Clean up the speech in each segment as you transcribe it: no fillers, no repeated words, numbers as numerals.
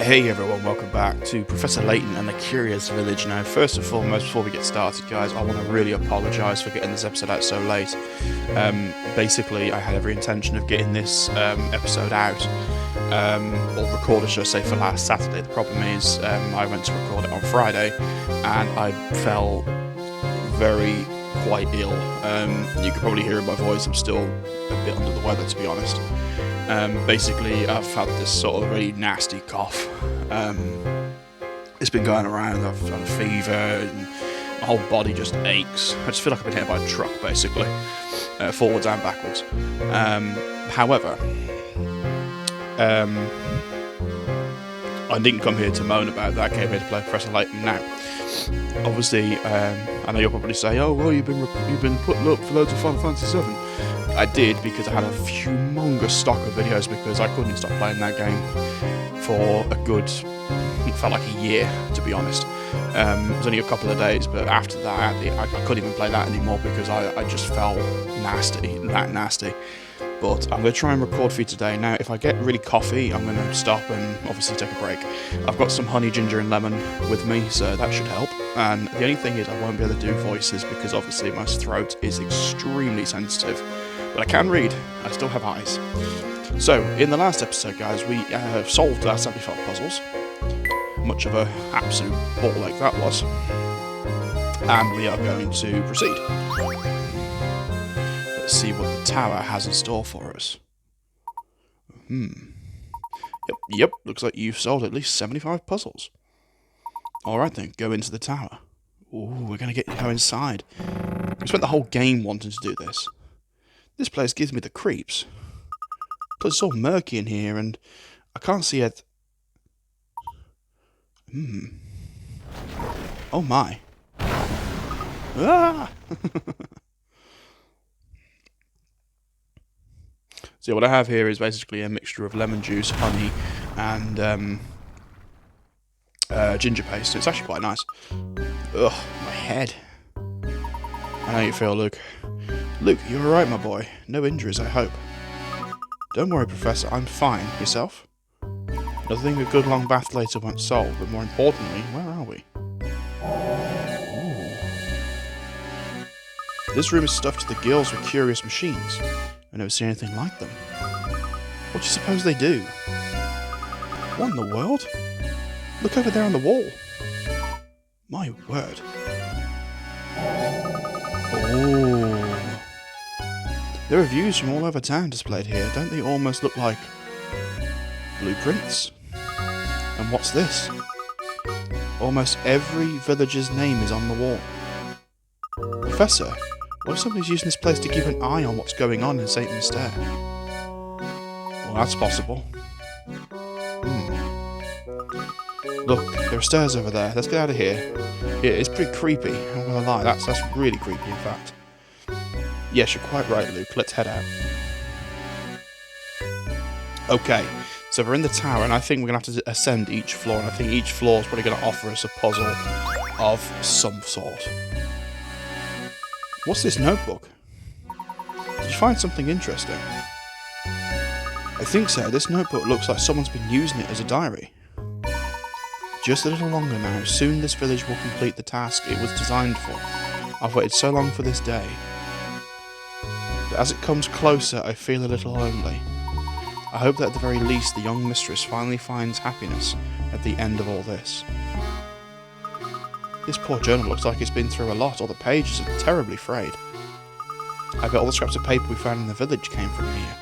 Hey everyone, welcome back to Professor Layton and the Curious Village. Now, first and foremost, before we get started, guys, I want to really apologise for getting this episode out so late. Basically, I had every intention of getting this episode out, or recorded, should I say, for last Saturday. The problem is, I went to record it on Friday, and I fell quite ill. You can probably hear in my voice, I'm still a bit under the weather, to be honest. Basically, I've had this sort of really nasty cough. It's been going around. I've had a fever, and my whole body just aches. I just feel like I've been hit by a truck, basically, forwards and backwards. However, I didn't come here to moan about that. I came here to play Professor Layton now. Obviously, I know you'll probably say, "Oh, well, you've been putting up for loads of Final Fantasy VII." I did, because I had a humongous stock of videos, because I couldn't stop playing that game for a good, it felt like a year, to be honest. It was only a couple of days, but after that, I couldn't even play that anymore, because I just felt that nasty. But I'm going to try and record for you today. Now, if I get really coughy, I'm going to stop and obviously take a break. I've got some honey, ginger and lemon with me, so that should help. And the only thing is, I won't be able to do voices, because obviously my throat is extremely sensitive. But I can read. I still have eyes. So, in the last episode, guys, we have solved our 75 puzzles. Much of an absolute ball like that was. And we are going to proceed. Let's see what the tower has in store for us. Yep, looks like you've solved at least 75 puzzles. Alright then, go into the tower. Ooh, we're going to go inside. We spent the whole game wanting to do this. This place gives me the creeps. Plus it's all murky in here, and I can't see it. Oh my. Ah! So what I have here is basically a mixture of lemon juice, honey, and ginger paste. It's actually quite nice. Ugh, my head. I know you feel, Luke. Luke, you're alright, my boy. No injuries, I hope. Don't worry, Professor, I'm fine. Yourself? Nothing a good long bath later won't solve, but more importantly, where are we? Ooh. This room is stuffed to the gills with curious machines. I've never seen anything like them. What do you suppose they do? What in the world? Look over there on the wall. My word. Oh. There are views from all over town displayed here. Don't they almost look like blueprints? And what's this? Almost every villager's name is on the wall. Professor, what if somebody's using this place to keep an eye on what's going on in St. Mystere? Well, that's possible. Look, there are stairs over there. Let's get out of here. Yeah, it's pretty creepy. I'm not gonna lie, that's really creepy, in fact. Yes, you're quite right, Luke. Let's head out. Okay, so we're in the tower, and I think we're going to have to ascend each floor, and I think each floor is probably going to offer us a puzzle of some sort. What's this notebook? Did you find something interesting? I think so. This notebook looks like someone's been using it as a diary. Just a little longer now. Soon this village will complete the task it was designed for. I've waited so long for this day. But as it comes closer, I feel a little lonely. I hope that at the very least the young mistress finally finds happiness at the end of all this. This poor journal looks like it's been through a lot. All the pages are terribly frayed. I bet all the scraps of paper we found in the village came from here.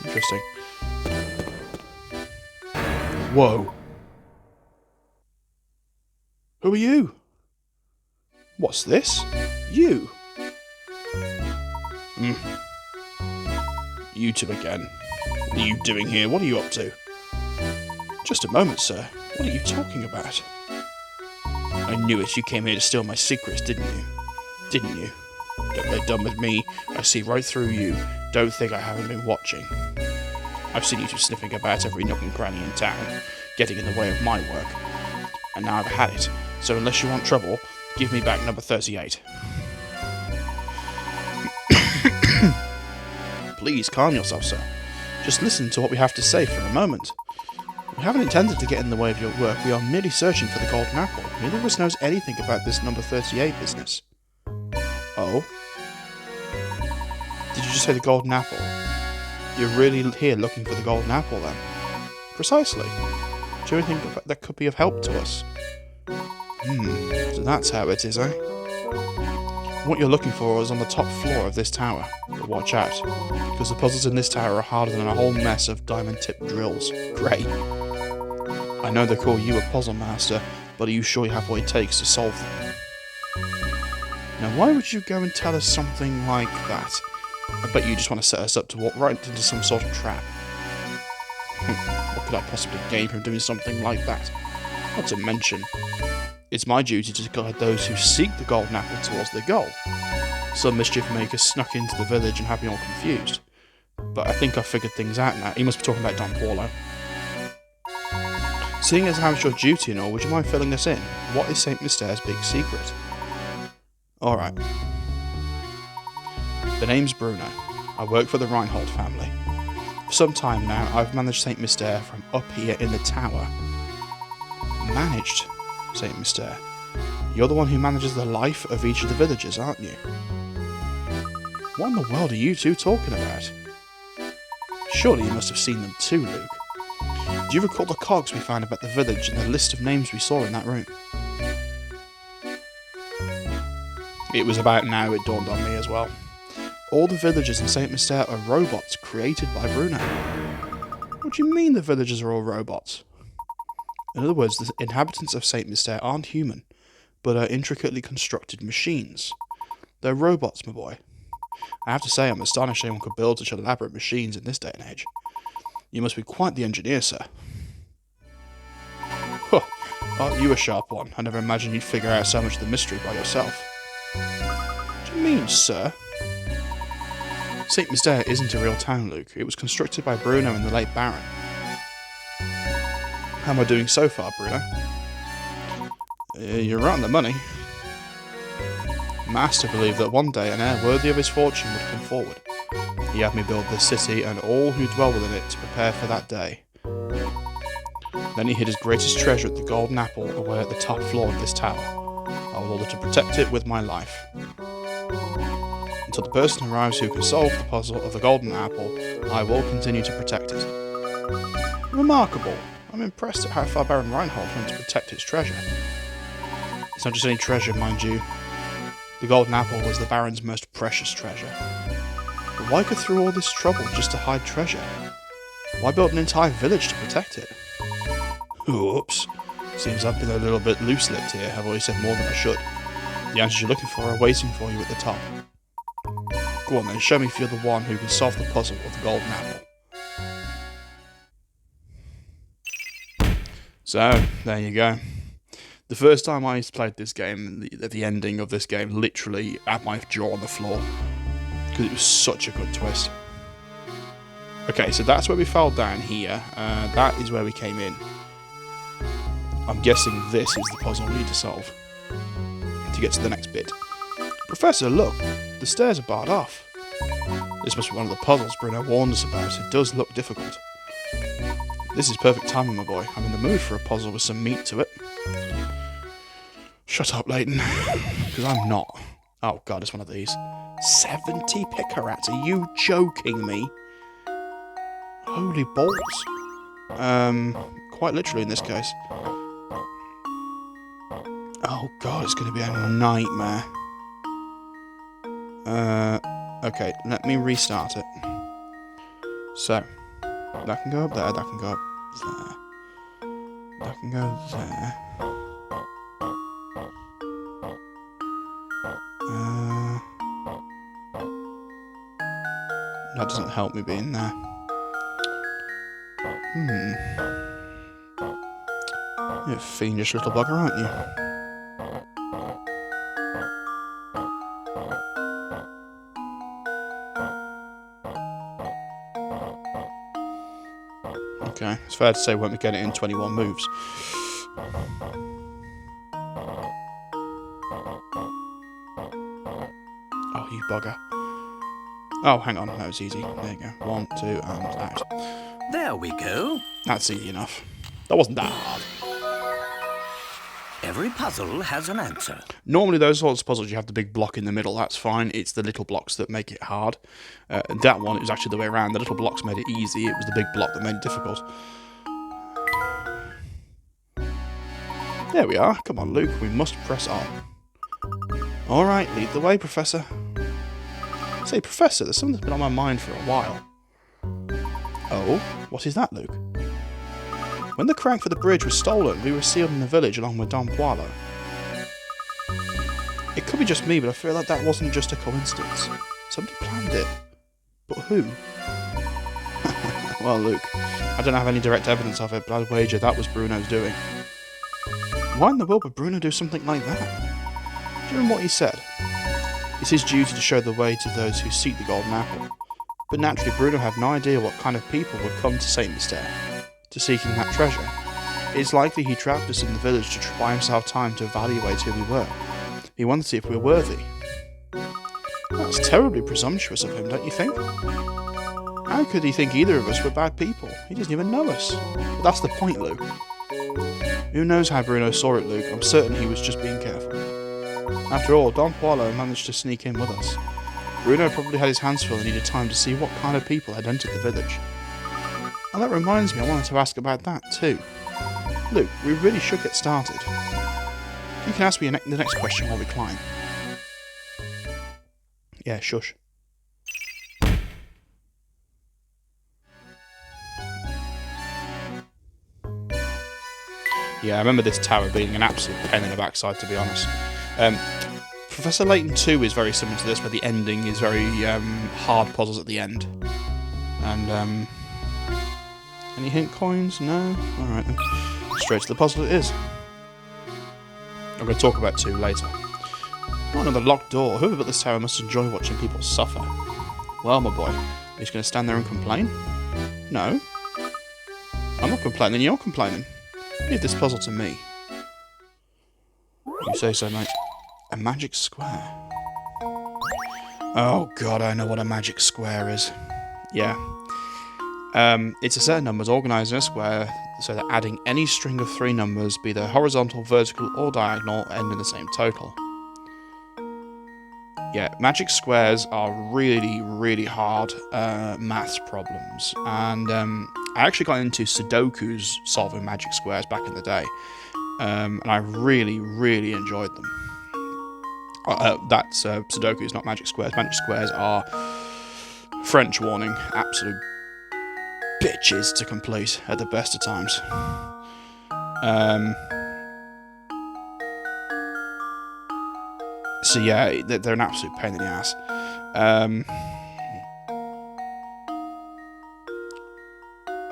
Interesting. Whoa. Who are you? What's this? You? You two again. What are you doing here? What are you up to? Just a moment, sir. What are you talking about? I knew it. You came here to steal my secrets, didn't you? Didn't you? Don't play dumb with me. I see right through you. Don't think I haven't been watching. I've seen you two sniffing about every nook and cranny in town, getting in the way of my work. And now I've had it. So unless you want trouble, give me back number 38. Please, calm yourself, sir. Just listen to what we have to say for a moment. We haven't intended to get in the way of your work. We are merely searching for the golden apple. Neither of us knows anything about this number 38 business. Oh? Did you just say the golden apple? You're really here looking for the golden apple, then? Precisely. Do you think that could be of help to us? So that's how it is, eh? What you're looking for is on the top floor of this tower. But watch out, because the puzzles in this tower are harder than a whole mess of diamond-tipped drills. Great. I know they call you a puzzle master, but are you sure you have what it takes to solve them? Now, why would you go and tell us something like that? I bet you just want to set us up to walk right into some sort of trap. What could I possibly gain from doing something like that? Not to mention, it's my duty to guide those who seek the golden apple towards their goal. Some mischief maker snuck into the village and had me all confused. But I think I've figured things out now. He must be talking about Don Paulo. Seeing as how it's your duty and all, would you mind filling us in? What is St. Mystere's big secret? Alright. The name's Bruno. I work for the Reinhold family. For some time now, I've managed St. Mystere from up here in the tower. Managed St. Mystere? You're the one who manages the life of each of the villagers, aren't you? What in the world are you two talking about? Surely you must have seen them too, Luke. Do you recall the cogs we found about the village and the list of names we saw in that room? It was about now it dawned on me as well. All the villagers in St. Mystere are robots created by Bruno. What do you mean the villagers are all robots? In other words, the inhabitants of St. Mystere aren't human, but are intricately constructed machines. They're robots, my boy. I have to say, I'm astonished anyone could build such elaborate machines in this day and age. You must be quite the engineer, sir. Huh, aren't you a sharp one? I never imagined you'd figure out so much of the mystery by yourself. What do you mean, sir? St. Mystere isn't a real town, Luke. It was constructed by Bruno and the late Baron. How am I doing so far, Bruno? You're right on the money. Master believed that one day an heir worthy of his fortune would come forward. He had me build this city and all who dwell within it to prepare for that day. Then he hid his greatest treasure at the golden apple away at the top floor of this tower. I was ordered to protect it with my life. Until the person arrives who can solve the puzzle of the golden apple, I will continue to protect it. Remarkable. I'm impressed at how far Baron Reinhold went to protect his treasure. It's not just any treasure, mind you. The golden apple was the Baron's most precious treasure. But why go through all this trouble just to hide treasure? Why build an entire village to protect it? Oops. Seems I've been a little bit loose-lipped here. I've already said more than I should. The answers you're looking for are waiting for you at the top. Go on then, show me if you're the one who can solve the puzzle of the golden apple. So, there you go. The first time I played this game, the ending of this game literally had my jaw on the floor. Because it was such a good twist. Okay, so that's where we fell down here. That is where we came in. I'm guessing this is the puzzle we need to solve. To get to the next bit. Professor, look! The stairs are barred off. This must be one of the puzzles Bruno warned us about. It does look difficult. This is perfect timing, my boy. I'm in the mood for a puzzle with some meat to it. Shut up, Layton. Because I'm not. Oh god, it's one of these. 70 picarats? Are you joking me? Holy balls. Quite literally in this case. Oh god, it's going to be a nightmare. Okay, let me restart it. So, that can go up there, that can go up there. That can go there. That doesn't help me being there. You're a fiendish little bugger, aren't you? Okay, it's fair to say we won't be getting it in 21 moves. Oh, you bugger. Oh, hang on. That was easy. There you go. 1, 2, and out. There we go. That's easy enough. That wasn't that hard. Every puzzle has an answer. Normally, those sorts of puzzles, you have the big block in the middle. That's fine. It's the little blocks that make it hard. That one, it was actually the way around. The little blocks made it easy. It was the big block that made it difficult. There we are. Come on, Luke. We must press on. All right, lead the way, Professor. Say, Professor, there's something that's been on my mind for a while. Oh, what is that, Luke? When the crank for the bridge was stolen, we were sealed in the village along with Don Poirot. It could be just me, but I feel like that wasn't just a coincidence. Somebody planned it. But who? Well, Luke, I don't have any direct evidence of it, but I'd wager that was Bruno's doing. Why in the world would Bruno do something like that? Do you remember what he said? It's his duty to show the way to those who seek the golden apple. But naturally, Bruno had no idea what kind of people would come to St. Mystere, to seeking that treasure. It's likely he trapped us in the village to buy himself time to evaluate who we were. He wanted to see if we were worthy. That's terribly presumptuous of him, don't you think? How could he think either of us were bad people? He doesn't even know us. But that's the point, Luke. Who knows how Bruno saw it, Luke? I'm certain he was just being careful. After all, Don Poirot managed to sneak in with us. Bruno probably had his hands full and needed time to see what kind of people had entered the village. And that reminds me, I wanted to ask about that too. Luke, we really should get started. You can ask me the next question while we climb. Yeah, shush. Yeah, I remember this tower being an absolute pain in the backside, to be honest. Professor Layton 2 is very similar to this, where the ending is very hard puzzles at the end. And, any hint coins? No? Alright then. Straight to the puzzle it is. I'm going to talk about 2 later. Oh, another locked door. Whoever built this tower must enjoy watching people suffer. Well, my boy, are you just going to stand there and complain? No. I'm not complaining, you're complaining. Leave this puzzle to me. You say so, mate. A magic square. Oh god, I know what a magic square is. Yeah. It's a set of numbers organised in a square so that adding any string of 3 numbers, be they horizontal, vertical or diagonal, end in the same total. Yeah, magic squares are really, really hard maths problems. And I actually got into Sudokus solving magic squares back in the day. And I really, really enjoyed them. That's Sudokus, not magic squares. Magic squares are, French warning, absolute bitches to complete at the best of times. So yeah, they're an absolute pain in the ass.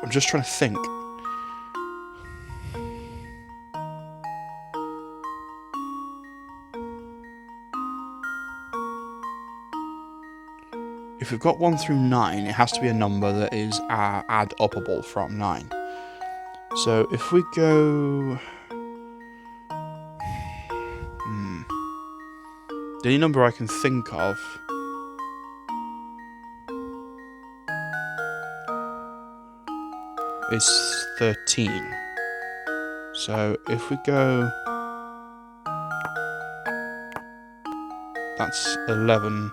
I'm just trying to think. If we've got 1 through 9, it has to be a number that is add-upable from 9. So if we go... The only number I can think of is 13. So if we go... That's 11...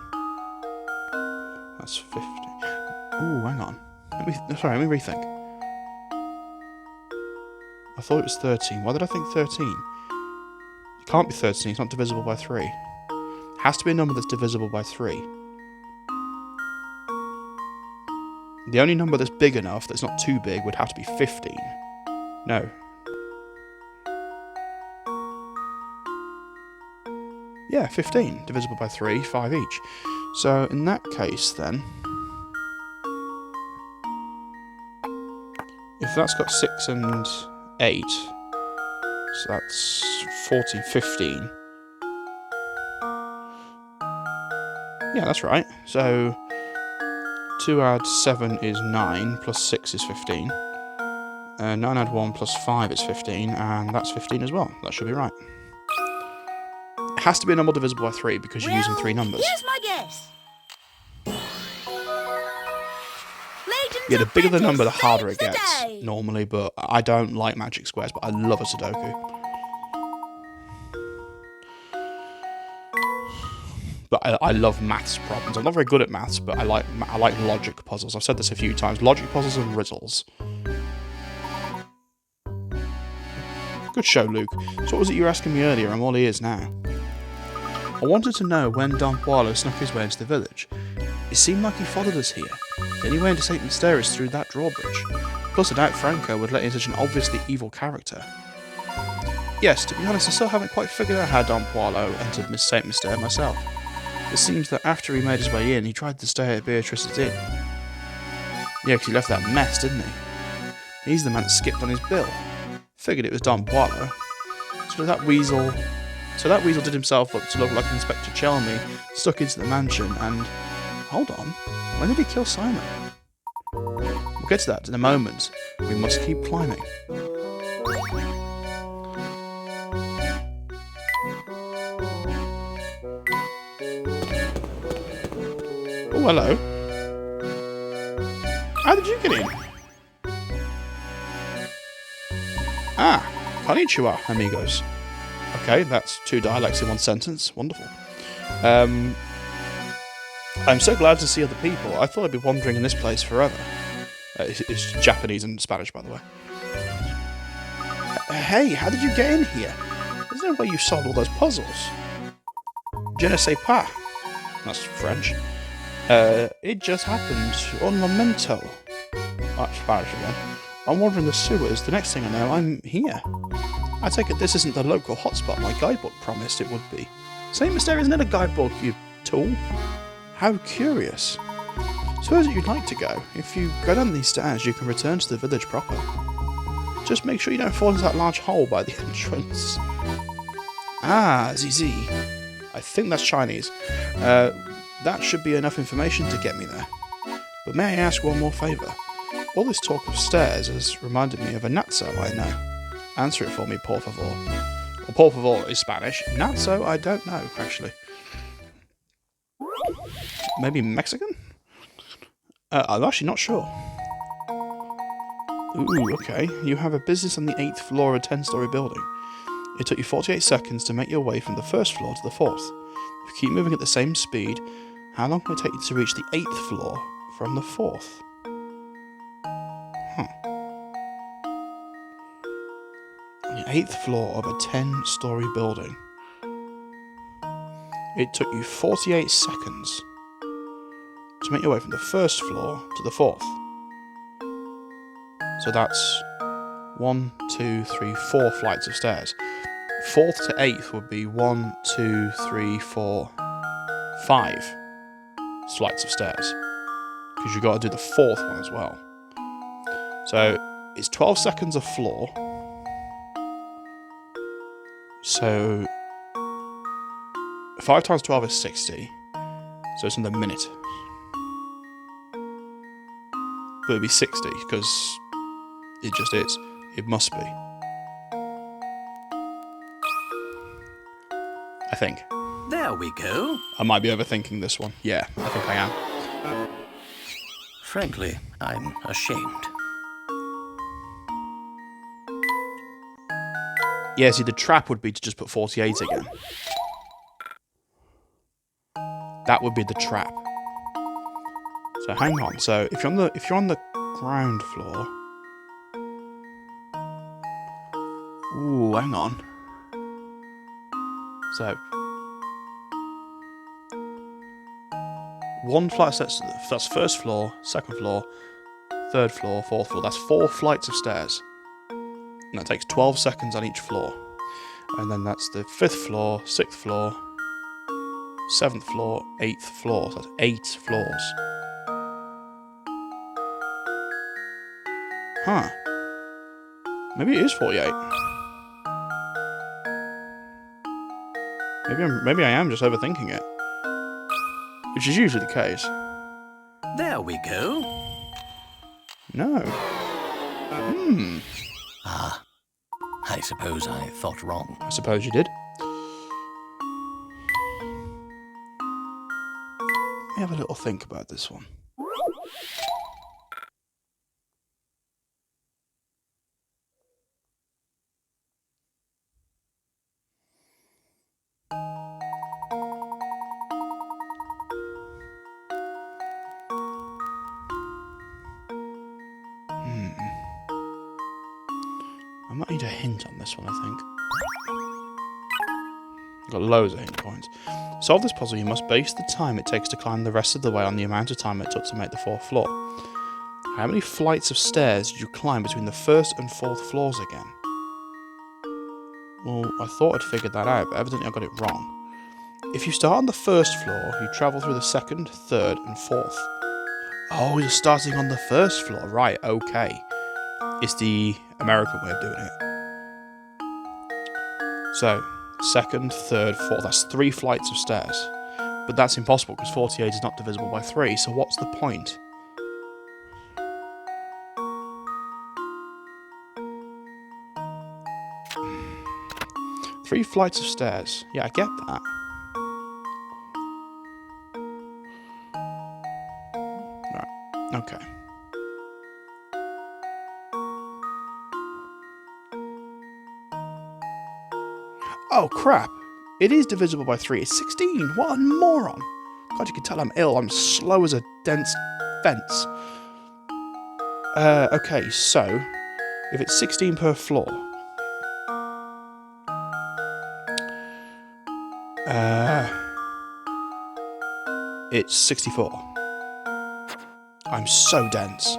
That's 50. Ooh, hang on. Let me rethink. I thought it was 13. Why did I think 13? It can't be 13, it's not divisible by 3. It has to be a number that's divisible by 3. The only number that's big enough, that's not too big, would have to be 15. No. Yeah, 15. Divisible by 3, 5 each. So, in that case, then... If that's got 6 and 8... So that's 14, 15... Yeah, that's right. So, 2 add 7 is 9, plus 6 is 15. 9 add 1 plus 5 is 15, and that's 15 as well. That should be right. It has to be a number divisible by 3 because you're using 3 numbers. Here's my guess. Yeah, the bigger the number, the harder it the gets day. normally, but I don't like magic squares, but I love a Sudoku. But I love maths problems. I'm not very good at maths, but I like logic puzzles. I've said this a few times. Logic puzzles and riddles. Good show, Luke. So what was it you were asking me earlier? I'm all ears now. I wanted to know when Don Boilo snuck his way into the village. It seemed like he followed us here. The only way into St. Mystere is through that drawbridge. Plus, I doubt Franco would let in such an obviously evil character. Yes, to be honest, I still haven't quite figured out how Don Boilo entered St. Mystere myself. It seems that after he made his way in, he tried to stay at Beatrice's inn. Yeah, because he left that mess, didn't he? He's the man that skipped on his bill. Figured it was Don Boilo. So that weasel did himself up to look like Inspector Chelmy, stuck into the mansion, and... Hold on, when did he kill Simon? We'll get to that in a moment. We must keep climbing. Oh, hello. How did you get in? Ah, konnichiwa, amigos. Okay, that's 2 dialects in 1 sentence. Wonderful. I'm so glad to see other people. I thought I'd be wandering in this place forever. It's Japanese and Spanish, by the way. Hey, how did you get in here? There's no way you solved all those puzzles. Je ne sais pas. That's French. It just happened. Un momento. That's Spanish again. I'm wandering the sewers. The next thing I know, I'm here. I take it this isn't the local hotspot my guidebook promised it would be. St. Mystere isn't in a guidebook, you tool. How curious. Suppose that you'd like to go. If you go down these stairs, you can return to the village proper. Just make sure you don't fall into that large hole by the entrance. Ah, ZZ. I think that's Chinese. That should be enough information to get me there. But may I ask one more favour? All this talk of stairs has reminded me of a Natso I know. Answer it for me, por favor. Well, por favor is Spanish. Natso, I don't know, actually. Maybe Mexican? I'm actually not sure. Ooh, okay. You have a business on the 8th floor of a 10-storey building. It took you 48 seconds to make your way from the 1st floor to the 4th. If you keep moving at the same speed, how long will it take you to reach the 8th floor from the 4th? The 8th floor of a 10-storey building. It took you 48 seconds to make your way from the 1st floor to the 4th. So that's 1, 2, 3, 4 flights of stairs. 4th to 8th would be 1, 2, 3, 4, 5 flights of stairs. Because you've got to do the 4th one as well. So it's 12 seconds a floor. So 5 times 12 is 60. So it's in the minute. But it'd be 60 because it just is. It must be. I think. There we go. I might be overthinking this one. Yeah, I think I am. Frankly, I'm ashamed. Yeah, see, the trap would be to just put 48 again. That would be the trap. So hang on. So if you're on the ground floor. Ooh, hang on. So 1 flight of steps. That's 1st floor, 2nd floor, 3rd floor, 4th floor. That's 4 flights of stairs. And that takes 12 seconds on each floor. And then that's the 5th floor, 6th floor, 7th floor, 8th floor. So that's 8 floors. Huh. Maybe it is 48. Maybe I am just overthinking it. Which is usually the case. There we go. No. Ah, I suppose I thought wrong. I suppose you did. Let me have a little think about this one. might need a hint on this one, I think. Got loads of hint points. Solve this puzzle, you must base the time it takes to climb the rest of the way on the amount of time it took to make the 4th floor. How many flights of stairs did you climb between the 1st and 4th floors again? Well, I thought I'd figured that out, but evidently I got it wrong. If you start on the 1st floor, you travel through the 2nd, 3rd, and 4th. Oh, you're starting on the 1st floor. Right, okay. It's the American way of doing it. So, 2nd, 3rd, 4th. That's 3 flights of stairs. But that's impossible because 48 is not divisible by 3, so what's the point? Three flights of stairs. Yeah, I get that. Right. Okay. Oh, crap. It is divisible by 3. It's 16. What a moron. God, you can tell I'm ill. I'm slow as a dense fence. Okay, so if it's 16 per floor, it's 64. I'm so dense.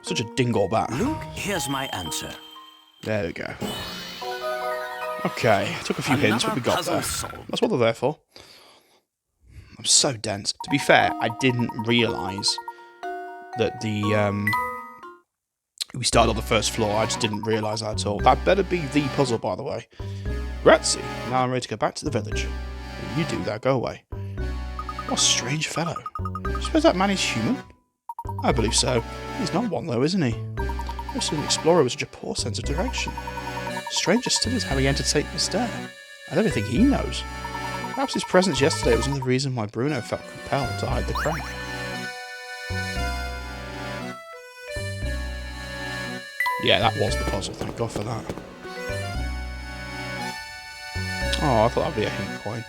Such a dinglebat. Luke, here's my answer. There we go. Okay, took a few hints, but we got there. That's what they're there for. I'm so dense. To be fair, I didn't realise that we started on the 1st floor. I just didn't realise that at all. That better be the puzzle, by the way. Grazie. Now I'm ready to go back to the village. You do that, go away. What a strange fellow. Suppose that man is human? I believe so. He's not one, though, isn't he? Most of an explorer with such a poor sense of direction. Stranger still is how he entered St. Mystere. I don't think he knows. Perhaps his presence yesterday was another reason why Bruno felt compelled to hide the crank. Yeah, that was the puzzle, thank God for that. Oh, I thought that'd be a hint point.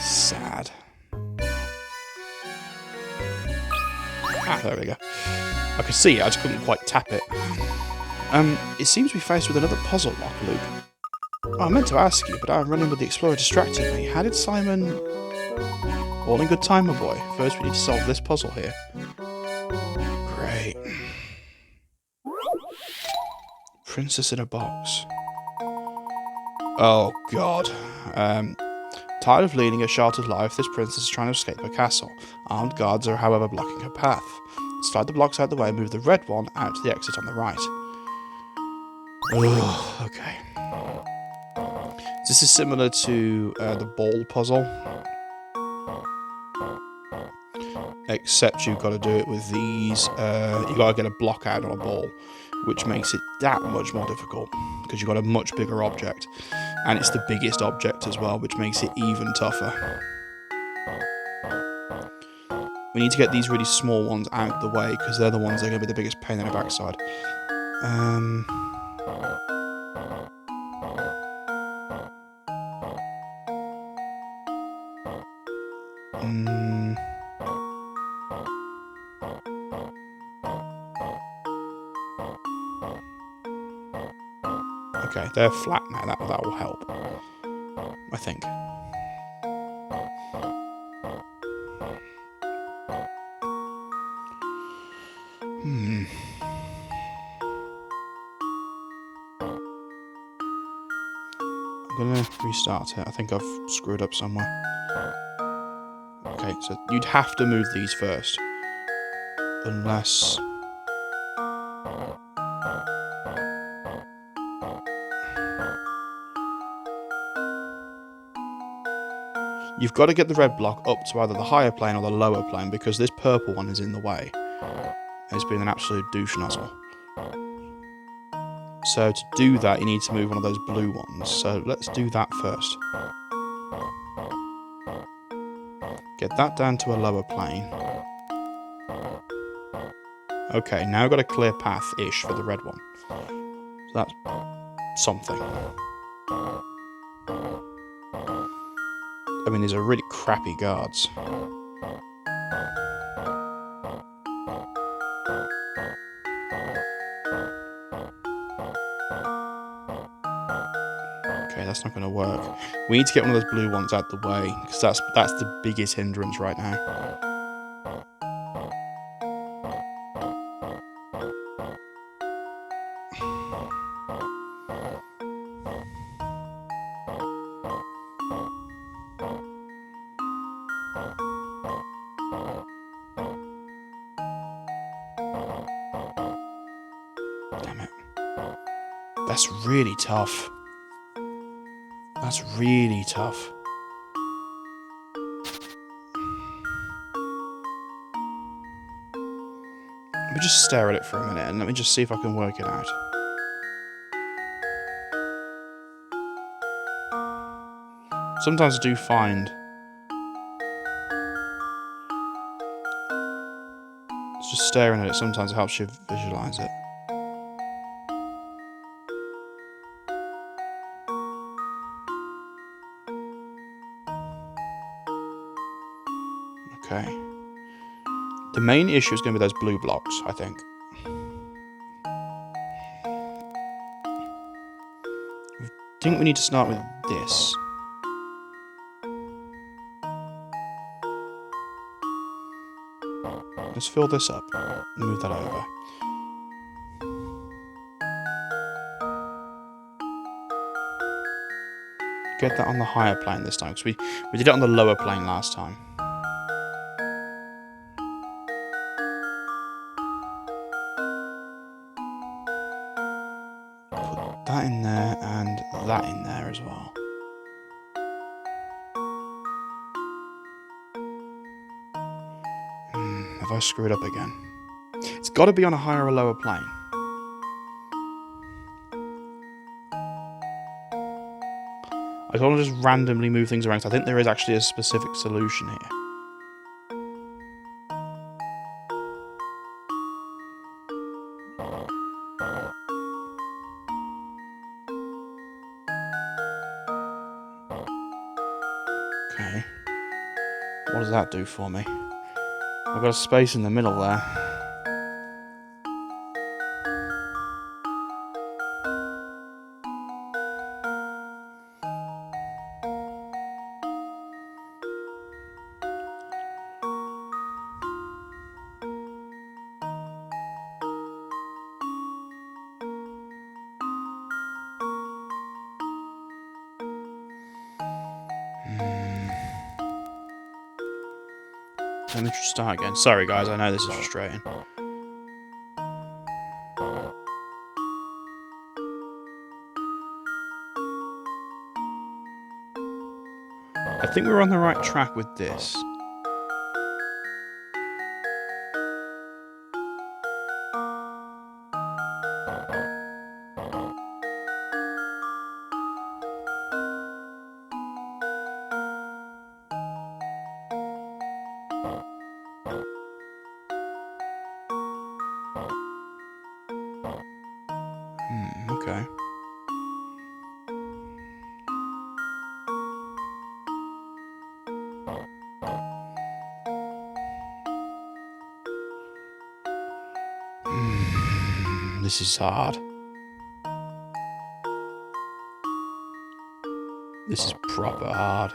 Sad. Ah, there we go. I could see it, I just couldn't quite tap it. It seems we faced with another puzzle lock, Luke. Oh, I meant to ask you, but I'm running with the Explorer distracting me. How did Simon... All in good time, my boy. First, we need to solve this puzzle here. Great. Princess in a box. Oh, God. Tired of leading a sheltered life, this princess is trying to escape her castle. Armed guards are, however, blocking her path. Slide the blocks out the way and move the red one out to the exit on the right. Oh, okay. This is similar to the ball puzzle, except you've got to do it with these. You've got to get a block out on a ball, which makes it that much more difficult because you've got a much bigger object, and it's the biggest object as well, which makes it even tougher. We need to get these really small ones out of the way because they're the ones that are going to be the biggest pain in the backside. Okay, they're flat now. That will help, I think. I'm gonna restart it. I think I've screwed up somewhere. Okay, so you'd have to move these first. Unless... You've got to get the red block up to either the higher plane or the lower plane because this purple one is in the way. It's been an absolute douche nozzle. So to do that, you need to move one of those blue ones. So let's do that first. Get that down to a lower plane. Okay, now I've got a clear path-ish for the red one. So that's something. I mean, these are really crappy guards. that's not going to work. We need to get one of those blue ones out the way, because that's the biggest hindrance right now. Damn it. That's really tough. That's really tough. Let me just stare at it for a minute and let me just see if I can work it out. Sometimes I do find just staring at it sometimes helps you visualize it. Okay. The main issue is going to be those blue blocks, I think. I think we need to start with this. Let's fill this up and move that over. Get that on the higher plane this time, because we did it on the lower plane last time. Put that in there and that in there as well. Have I screwed up again? It's got to be on a higher or lower plane. I don't want to just randomly move things around, so I think there is actually a specific solution here. Okay. What does that do for me? I've got a space in the middle there. Let me just start again. Sorry guys, I know this is frustrating. I think we're on the right track with this. Okay. This is hard. This is proper hard.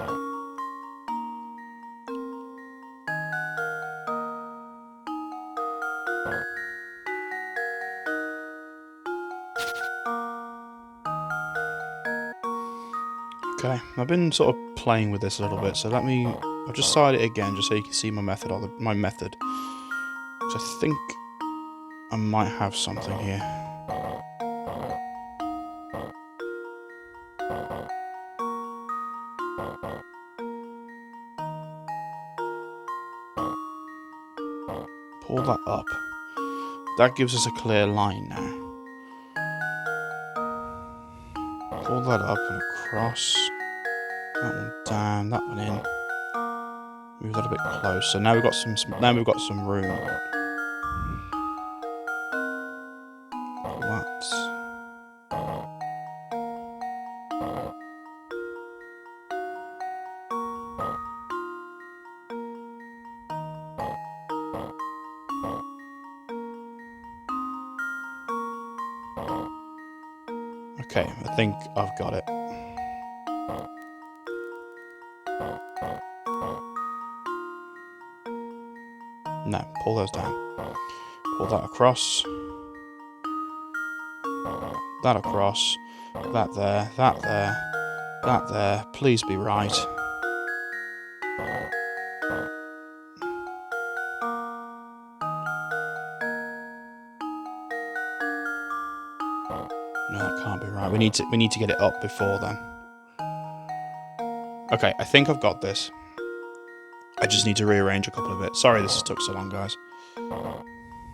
Okay, I've been sort of playing with this a little bit, so I'll just side it again just so you can see my method. So I think I might have something here. Pull that up. That gives us a clear line now. Pull that up and across. That one down, that one in. Move that a bit closer. Now we've got some room. Okay, I think I've got it. No, pull those down. Pull that across. That across. That there. That there. That there. Please be right. No, that can't be right. We need to get it up before then. Okay, I think I've got this. I just need to rearrange a couple of bits. Sorry this has took so long, guys.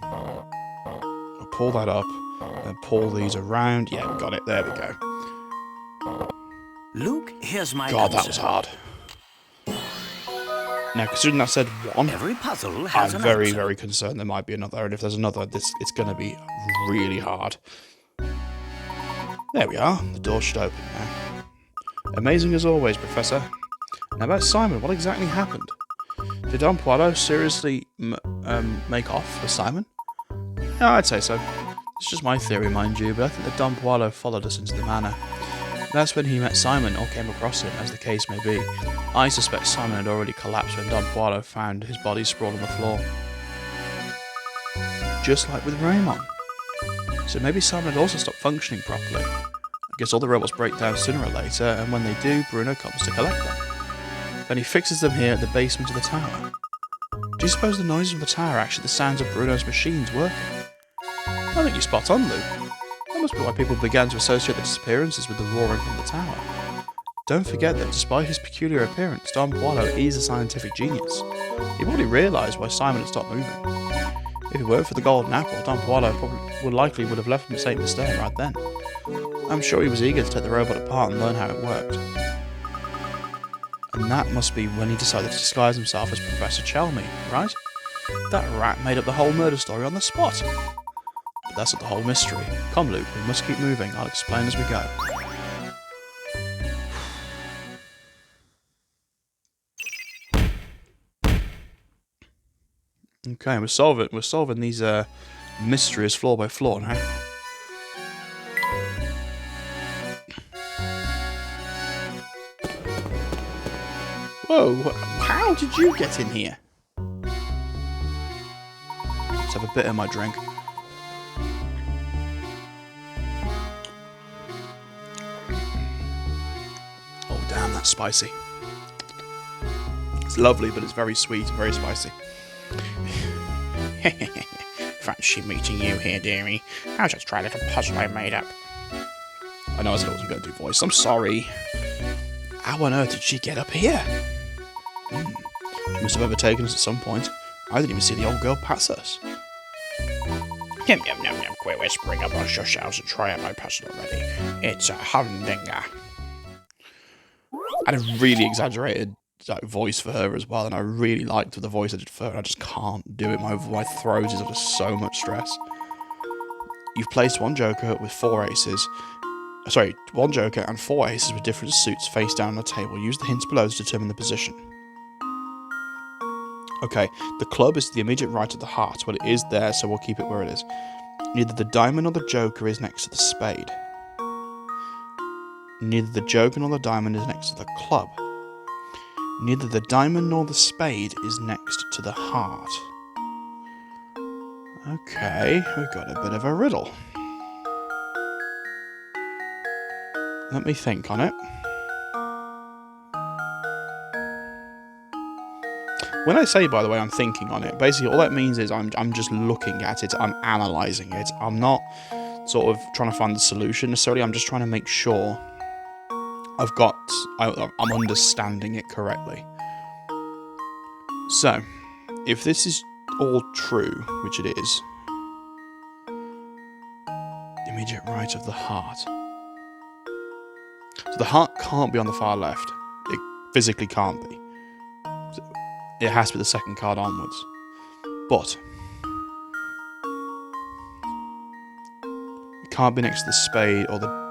I'll pull that up and pull these around. Yeah, we got it. There we go. Luke, here's my God, answer. that was hard. Now, considering that said one, Every puzzle has I'm an very, answer. very concerned there might be another. And if there's another, it's going to be really hard. There we are. The door should open now. Amazing as always, Professor. Now about Simon, what exactly happened? Did Don Poirot seriously make off with Simon? Yeah, I'd say so. It's just my theory, mind you, but I think that Don Poirot followed us into the manor. That's when he met Simon or came across him, as the case may be. I suspect Simon had already collapsed when Don Poirot found his body sprawled on the floor. Just like with Raymond. So maybe Simon had also stopped functioning properly. I guess all the robots break down sooner or later, and when they do, Bruno comes to collect them. Then he fixes them here at the basement of the tower. Do you suppose the noises from the tower are actually the sounds of Bruno's machines working? I think you're spot on, Luke. That must be why people began to associate the disappearances with the roaring from the tower. Don't forget that despite his peculiar appearance, Don Poirot is a scientific genius. He probably realised why Simon had stopped moving. If it weren't for the golden apple, Don Poirot would have left St. Mystere right then. I'm sure he was eager to take the robot apart and learn how it worked. And that must be when he decided to disguise himself as Professor Chelmy, right? That rat made up the whole murder story on the spot. But that's not the whole mystery. Come, Luke, we must keep moving. I'll explain as we go. Okay, we're solving these mysteries floor by floor now. Whoa, how did you get in here? Let's have a bit of my drink. Oh damn, that's spicy. It's lovely, but it's very sweet and very spicy. Fancy meeting you here, dearie. I'll just try a little puzzle I made up. I know I said I wasn't going to do voice. I'm sorry. How on earth did she get up here? She must have overtaken us at some point. I didn't even see the old girl pass us. Yum yum yum yum, quit whispering amongst yourselves and try out my puzzle already. It's a humdinger. I had a really exaggerated voice for her as well, and I really liked the voice I did for her, and I just can't do it. My throat is under so much stress. You've placed one joker with 4 aces. Sorry, one joker and 4 aces with different suits face down on the table. Use the hints below to determine the position. Okay, the club is to the immediate right of the heart. Well, it is there, so we'll keep it where it is. Neither the diamond nor the joker is next to the spade. Neither the joker nor the diamond is next to the club. Neither the diamond nor the spade is next to the heart. Okay, we've got a bit of a riddle. Let me think on it. When I say, by the way, I'm thinking on it, basically all that means is I'm just looking at it, I'm analysing it. I'm not sort of trying to find the solution necessarily, I'm just trying to make sure I'm understanding it correctly. So, if this is all true, which it is, the immediate right of the heart. So the heart can't be on the far left. It physically can't be. It has to be the second card onwards. But it can't be next to the spade or the...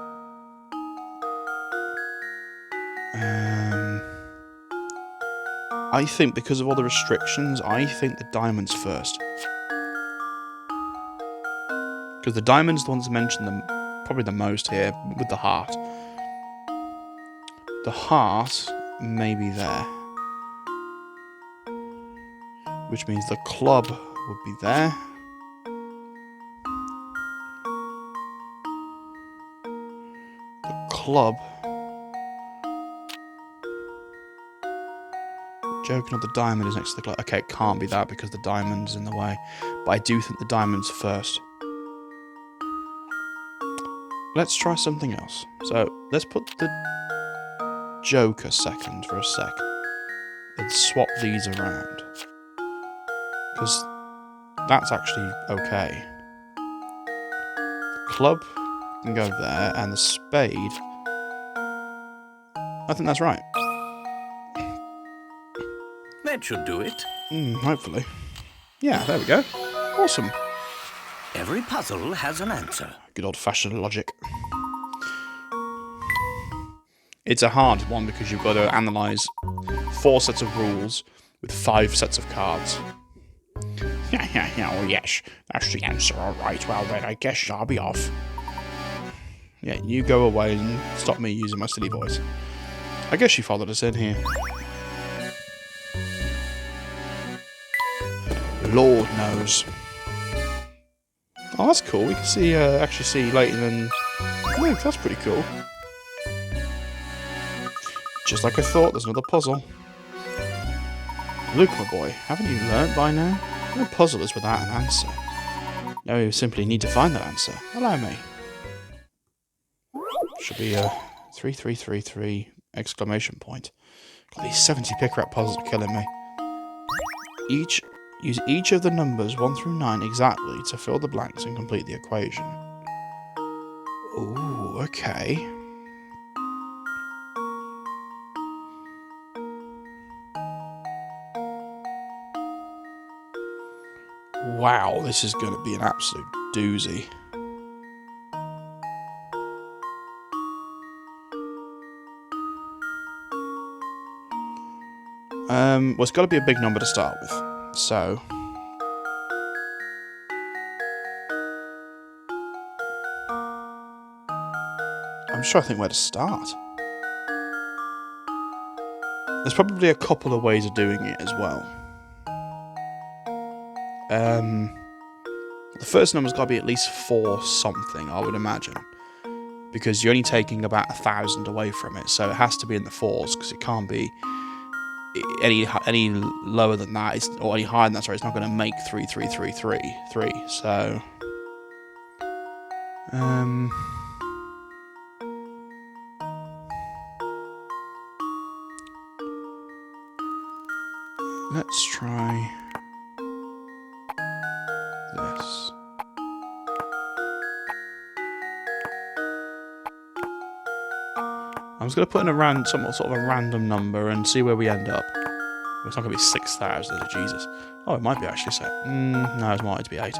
I think because of all the restrictions, I think the diamond's first. Because the diamond's the one that's mentioned probably the most here, with the heart. The heart may be there. which means the club would be there. The club. Joking of the diamond is next to the club. Okay, it can't be that because the diamond's in the way. But I do think the diamond's first. Let's try something else. So, let's put the Joker second for a sec. And swap these around. Because that's actually okay. The club can go there, and the spade... I think that's right. That should do it. Hopefully. Yeah, there we go. Awesome. Every puzzle has an answer. Good old-fashioned logic. It's a hard one because you've got to analyse 4 sets of rules with 5 sets of cards. Oh yes, that's the answer, alright. Well then, I guess I'll be off. Yeah, you go away and stop me using my silly voice. I guess you followed us in here. Lord knows. Oh, that's cool. We can see, actually see Layton and Luke. That's pretty cool. Just like I thought, there's another puzzle. Luke, my boy, haven't you learnt by now? No puzzle is without an answer. No, you simply need to find that answer. Allow me. Should be a 3333 exclamation point. God, these 70 pick-rat puzzles are killing me. Use each of the numbers 1 through 9 exactly to fill the blanks and complete the equation. Ooh, okay. Wow, this is going to be an absolute doozy. Well, it's got to be a big number to start with. So, I'm just trying to think where to start. There's probably a couple of ways of doing it as well. The first number's got to be at least 4 something, I would imagine, because you're only taking about 1,000 away from it, so it has to be in the 4s because it can't be any lower than that, or any higher than that. Sorry, it's not going to make 3. So, let's try this. I'm just going to put in a sort of a random number and see where we end up. It's not going to be 6,000, Jesus. Oh, it might be actually 7. No, it's more to be 8.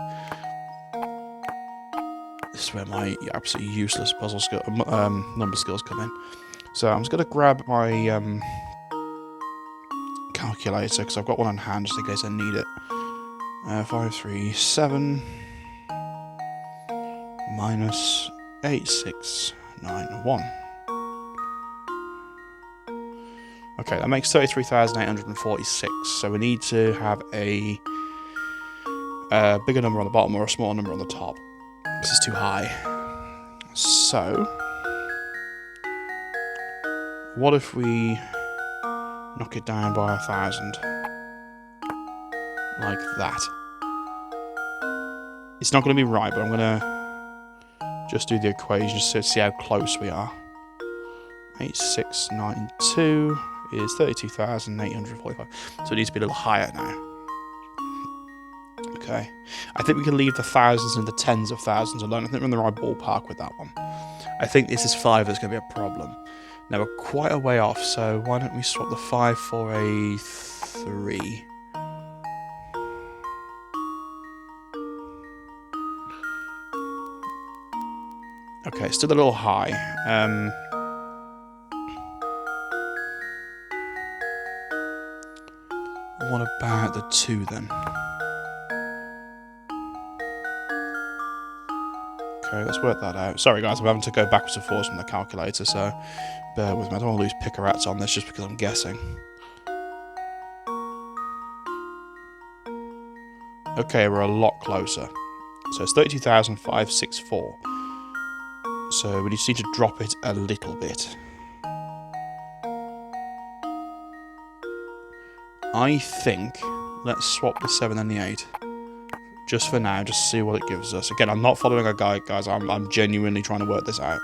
This is where my absolutely useless puzzle skill, number skills come in. So I'm just going to grab my calculator because I've got one on hand just in case I need it. 5, 3, 7 minus 8, 6, 9, 1. Okay, that makes 33,846. So we need to have a bigger number on the bottom or a smaller number on the top. This is too high. So, what if we knock it down by 1,000? Like that. It's not going to be right, but I'm going to just do the equation just to see how close we are. 8692 is 32,845. So it needs to be a little higher now. Okay. I think we can leave the thousands and the tens of thousands alone. I think we're in the right ballpark with that one. I think this is 5 that's going to be a problem. Now we're quite a way off, so why don't we swap the 5 for a 3? Okay, still a little high. What about the 2 then? Okay, let's work that out. Sorry guys, I'm having to go backwards and forwards from the calculator, so bear with me. I don't want to lose pick-a-rats on this just because I'm guessing. Okay, we're a lot closer. So it's 32,564. So we just need to drop it a little bit. I think let's swap the 7 and the 8. Just for now, just see what it gives us. Again, I'm not following a guide, guys. I'm genuinely trying to work this out.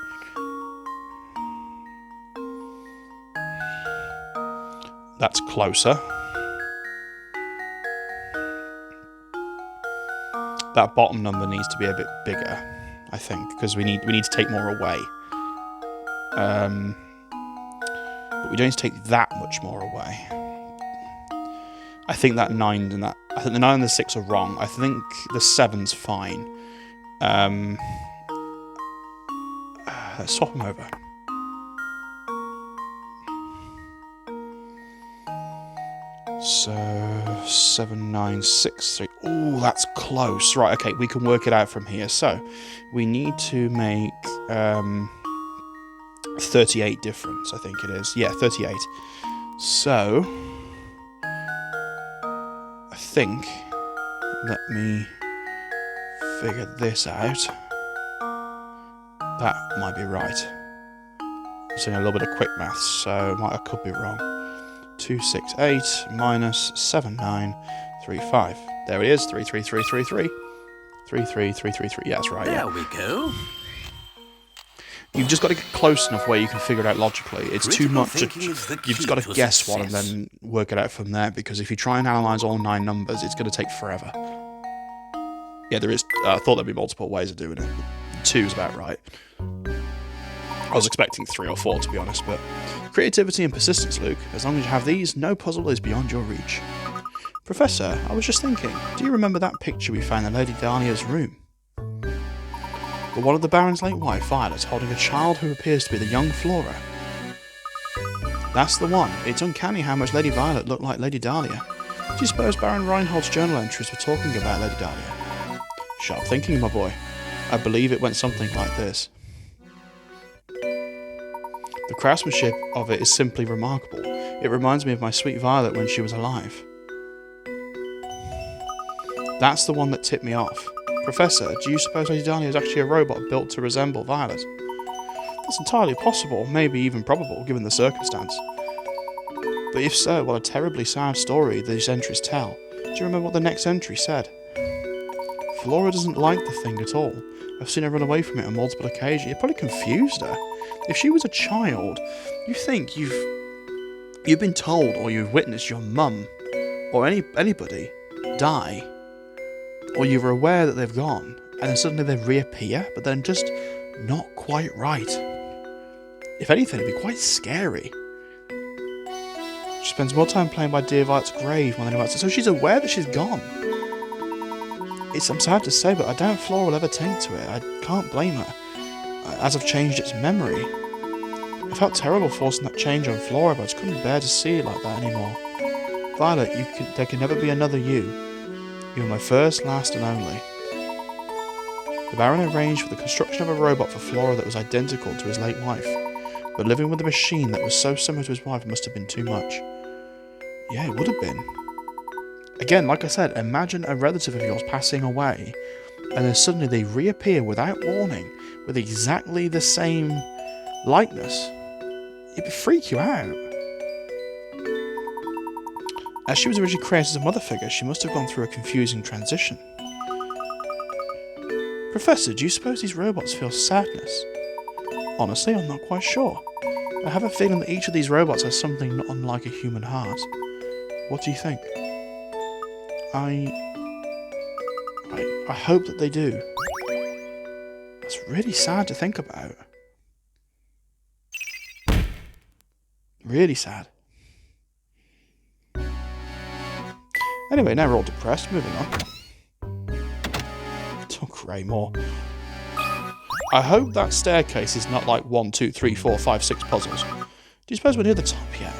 That's closer. That bottom number needs to be a bit bigger, I think, because we need to take more away. But we don't need to take that much more away. I think that 9 and that... I think the 9 and the 6 are wrong. I think the 7's fine. Let's swap them over. So, 7, 9, 6, 3. Oh, that's close. Right, okay, we can work it out from here. So, we need to make 38 difference, I think it is. Yeah, 38. So, I think, let me figure this out. That might be right. I'm doing a little bit of quick maths, so I could be wrong. 268 minus 7935. There it is. 33333. 33333. Yeah, that's right. There we go. You've just got to get close enough where you can figure it out logically. It's too much. You've just got to guess one and then work it out from there. Because if you try and analyze all 9 numbers, it's going to take forever. Yeah, there is. I thought there'd be multiple ways of doing it. 2 is about right. I was expecting 3 or 4, to be honest, but creativity and persistence, Luke. As long as you have these, no puzzle is beyond your reach. Professor, I was just thinking, do you remember that picture we found in Lady Dahlia's room? But one of the Baron's late wife, Violet, holding a child who appears to be the young Flora. That's the one. It's uncanny how much Lady Violet looked like Lady Dahlia. Do you suppose Baron Reinhold's journal entries were talking about Lady Dahlia? Sharp thinking, my boy. I believe it went something like this. The craftsmanship of it is simply remarkable. It reminds me of my sweet Violet when she was alive. That's the one that tipped me off. Professor, do you suppose Lady Dahlia is actually a robot built to resemble Violet? That's entirely possible, maybe even probable, given the circumstance. But if so, what a terribly sad story these entries tell. Do you remember what the next entry said? Flora doesn't like the thing at all. I've seen her run away from it on multiple occasions. It probably confused her. If she was a child, you think you've been told or you've witnessed your mum or anybody die, or you were aware that they've gone, and then suddenly they reappear, but then just not quite right. If anything, it'd be quite scary. She spends more time playing by dear Violet's grave more than anyone else, so she's aware that she's gone. I'm sad to say, but I doubt Flora will ever take to it. I can't blame her, as I've changed its memory. I felt terrible forcing that change on Flora, but I just couldn't bear to see it like that anymore. Violet, there can never be another you. You are my first, last, and only. The Baron arranged for the construction of a robot for Flora that was identical to his late wife, but living with a machine that was so similar to his wife must have been too much. Yeah, it would have been. Again, like I said, imagine a relative of yours passing away, and then suddenly they reappear without warning, with exactly the same likeness. It'd freak you out. As she was originally created as a mother figure, she must have gone through a confusing transition. Professor, do you suppose these robots feel sadness? Honestly, I'm not quite sure. I have a feeling that each of these robots has something not unlike a human heart. What do you think? I hope that they do. That's really sad to think about. Really sad. Anyway, now we're all depressed. Moving on. Oh, great, more. I hope that staircase is not like 1, 2, 3, 4, 5, 6 puzzles. Do you suppose we're near the top yet?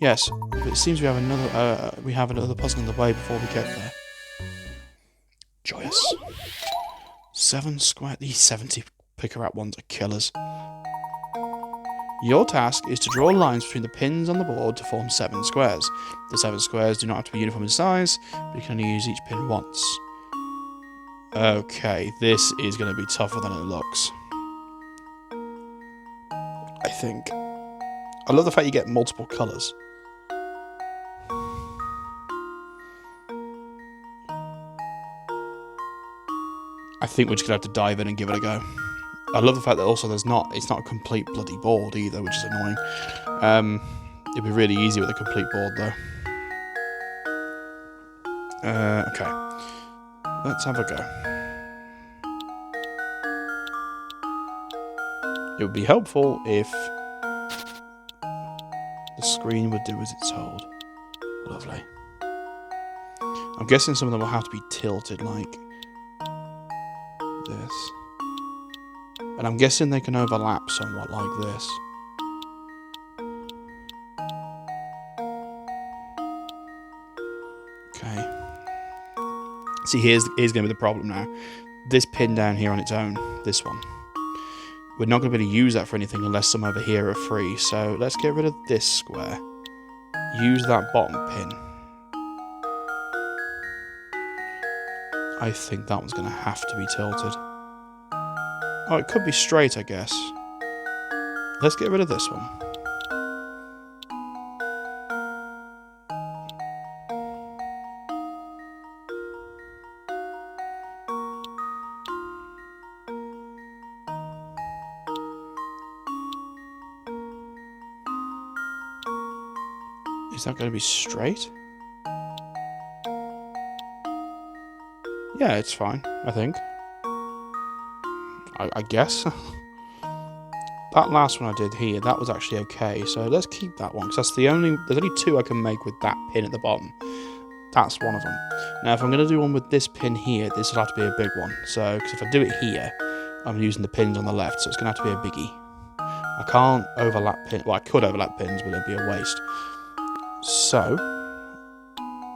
Yes, but it seems we have another puzzle in the way before we get there. Joyous. 7 square. These 70 picker-out ones are killers. Your task is to draw lines between the pins on the board to form 7 squares. The 7 squares do not have to be uniform in size, but you can only use each pin once. Okay, this is going to be tougher than it looks. I think. I love the fact you get multiple colours. I think we're just going to have to dive in and give it a go. I love the fact that also it's not a complete bloody board either, which is annoying. It'd be really easy with a complete board though. Okay. Let's have a go. It would be helpful if the screen would do as it's told. Lovely. I'm guessing some of them will have to be tilted like this. And I'm guessing they can overlap somewhat like this. Okay. See, here's going to be the problem now. This pin down here on its own, this one, we're not going to be able to use that for anything unless some over here are free. So let's get rid of this square. Use that bottom pin. I think that one's going to have to be tilted. Oh, it could be straight, I guess. Let's get rid of this one. Is that going to be straight? Yeah, it's fine, I think. I guess. That last one I did here, that was actually okay. So let's keep that one, because there's only 2 I can make with that pin at the bottom. That's one of them. Now, if I'm going to do one with this pin here, this will have to be a big one. So, because if I do it here, I'm using the pins on the left, so it's going to have to be a biggie. I can't overlap pins. Well, I could overlap pins, but it'd be a waste. So,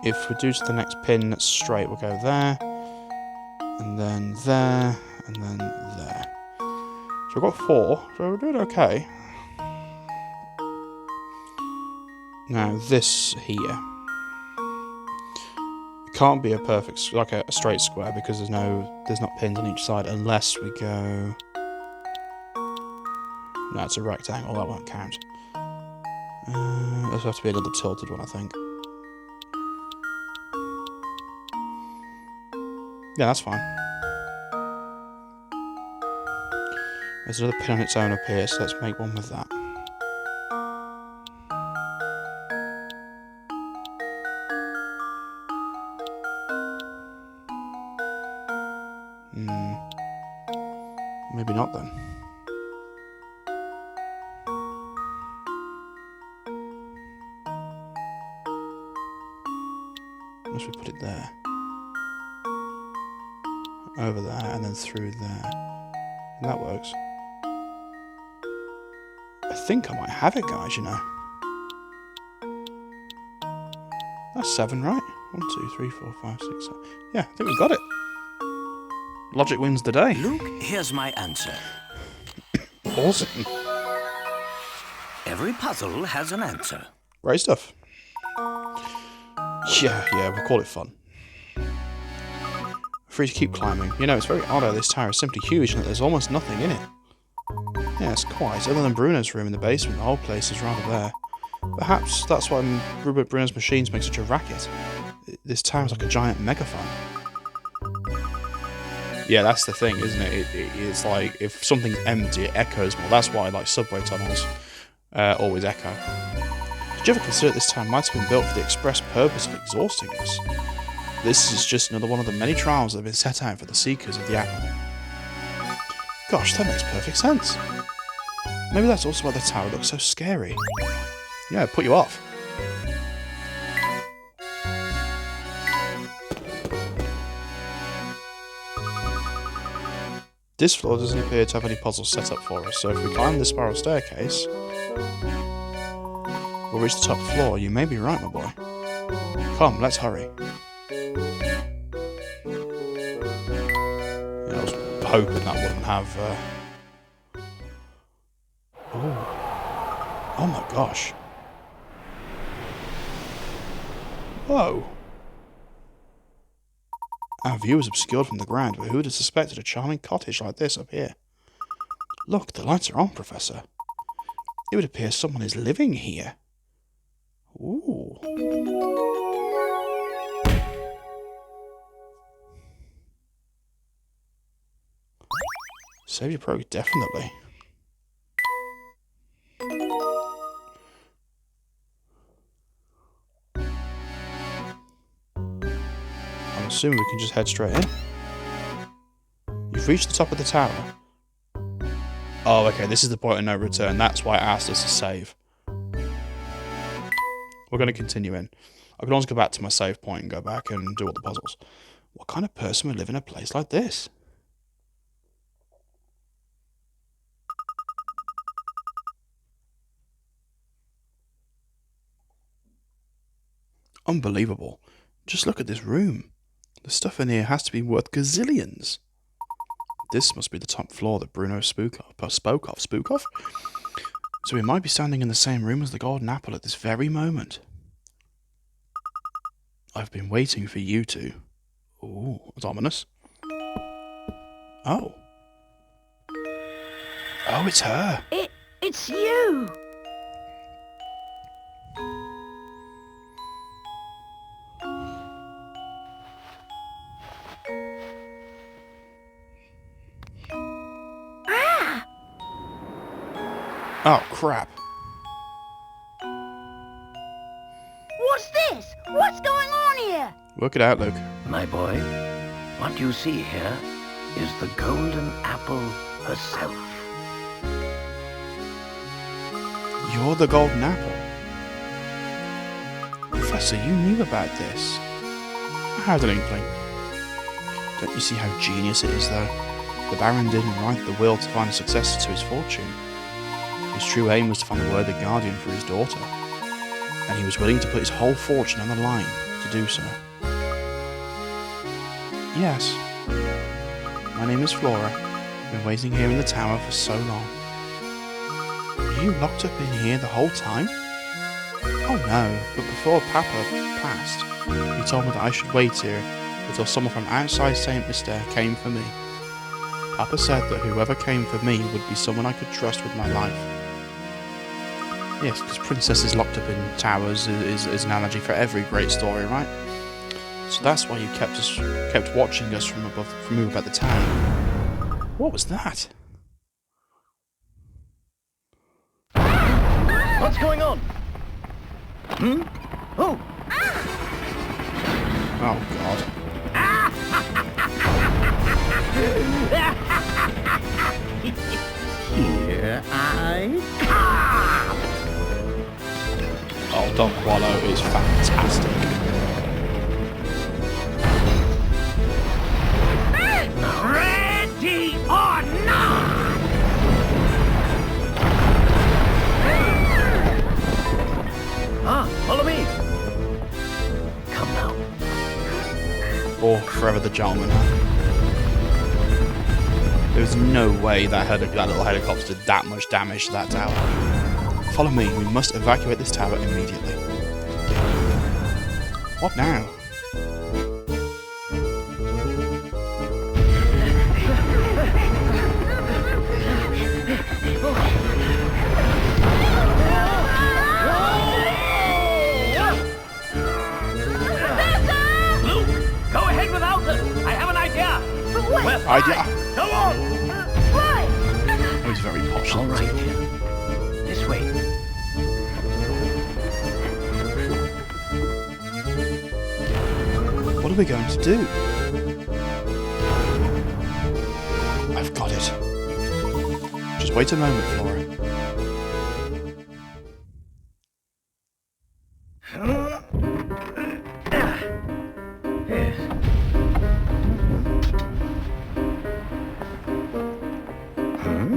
if we do to the next pin that's straight, we'll go there, and then there, and then there. So we've got 4, so we're doing okay. Now this here, it can't be a perfect, like a straight square, because there's not pins on each side unless we go. No, it's a rectangle, that won't count. This will have to be another tilted one, I think. Yeah, that's fine. There's another pin on its own up here, so let's make one with that. Maybe not then. Unless we put it there. Over there, and then through there. And that works. I think I might have it, guys, you know. That's 7, right? 1, 2, 3, 4, 5, 6, 7. Yeah, I think we got it. Logic wins the day. Luke, here's my answer. Awesome. Every puzzle has an answer. Great stuff. Yeah, we'll call it fun. Free to keep climbing. You know, it's very odd how this tower is simply huge and that there's almost nothing in it. Yeah, it's quite. Other than Bruno's room in the basement, the whole place is rather bare. Perhaps that's why Bruno's machines make such a racket. This tower is like a giant megaphone. Yeah, that's the thing, isn't it? It's like, if something's empty, it echoes more. That's why, like, subway tunnels always echo. Did you ever consider that this town might have been built for the express purpose of exhausting us? This is just another one of the many trials that have been set out for the seekers of the apple. Gosh, that makes perfect sense. Maybe that's also why the tower looks so scary. Yeah, it'd put you off. This floor doesn't appear to have any puzzles set up for us, so if we climb this spiral staircase, we'll reach the top floor. You may be right, my boy. Come, let's hurry. Yeah, I was hoping that wouldn't have... gosh. Whoa. Our view is obscured from the ground, but who would have suspected a charming cottage like this up here? Look, the lights are on, Professor. It would appear someone is living here. Ooh. Save your progress, definitely. I'm assuming we can just head straight in. You've reached the top of the tower. Oh, okay, this is the point of no return. That's why it asked us to save. We're going to continue in. I can always go back to my save point and go back and do all the puzzles. What kind of person would live in a place like this? Unbelievable. Just look at this room. The stuff in here has to be worth gazillions. This must be the top floor that Bruno spoke of? So we might be standing in the same room as the golden apple at this very moment. I've been waiting for you two. Ooh, it's ominous. Oh. Oh, it's her. It's you. Oh, crap. What's this? What's going on here? Work it out, Luke. My boy, what you see here is the golden apple herself. You're the golden apple. Professor, you knew about this. I had an inkling. Don't you see how genius it is, though? The Baron didn't write the will to find a successor to his fortune. His true aim was to find a worthy guardian for his daughter, and he was willing to put his whole fortune on the line to do so. Yes, my name is Flora. I've been waiting here in the tower for so long. Were you locked up in here the whole time? Oh no, but before Papa passed, he told me that I should wait here until someone from outside St. Mystere came for me. Papa said that whoever came for me would be someone I could trust with my life. Yes, because princesses locked up in towers is an analogy for every great story, right? So that's why you kept watching us from above the tower. What was that? What's going on? Hmm? Oh! Oh God. Here I come! Oh, Don Wallow is fantastic. Ready or not? Follow me! Come now. Or Forever the Gentleman. There's no way that little helicopter did that much damage to that tower. Follow me, we must evacuate this tower immediately. What now? Luke, go ahead without us! I have an idea! Well, Idea? go on! Oh, he's very posh. All right. This way. What are we going to do? I've got it. Just wait a moment, Flora. Yes.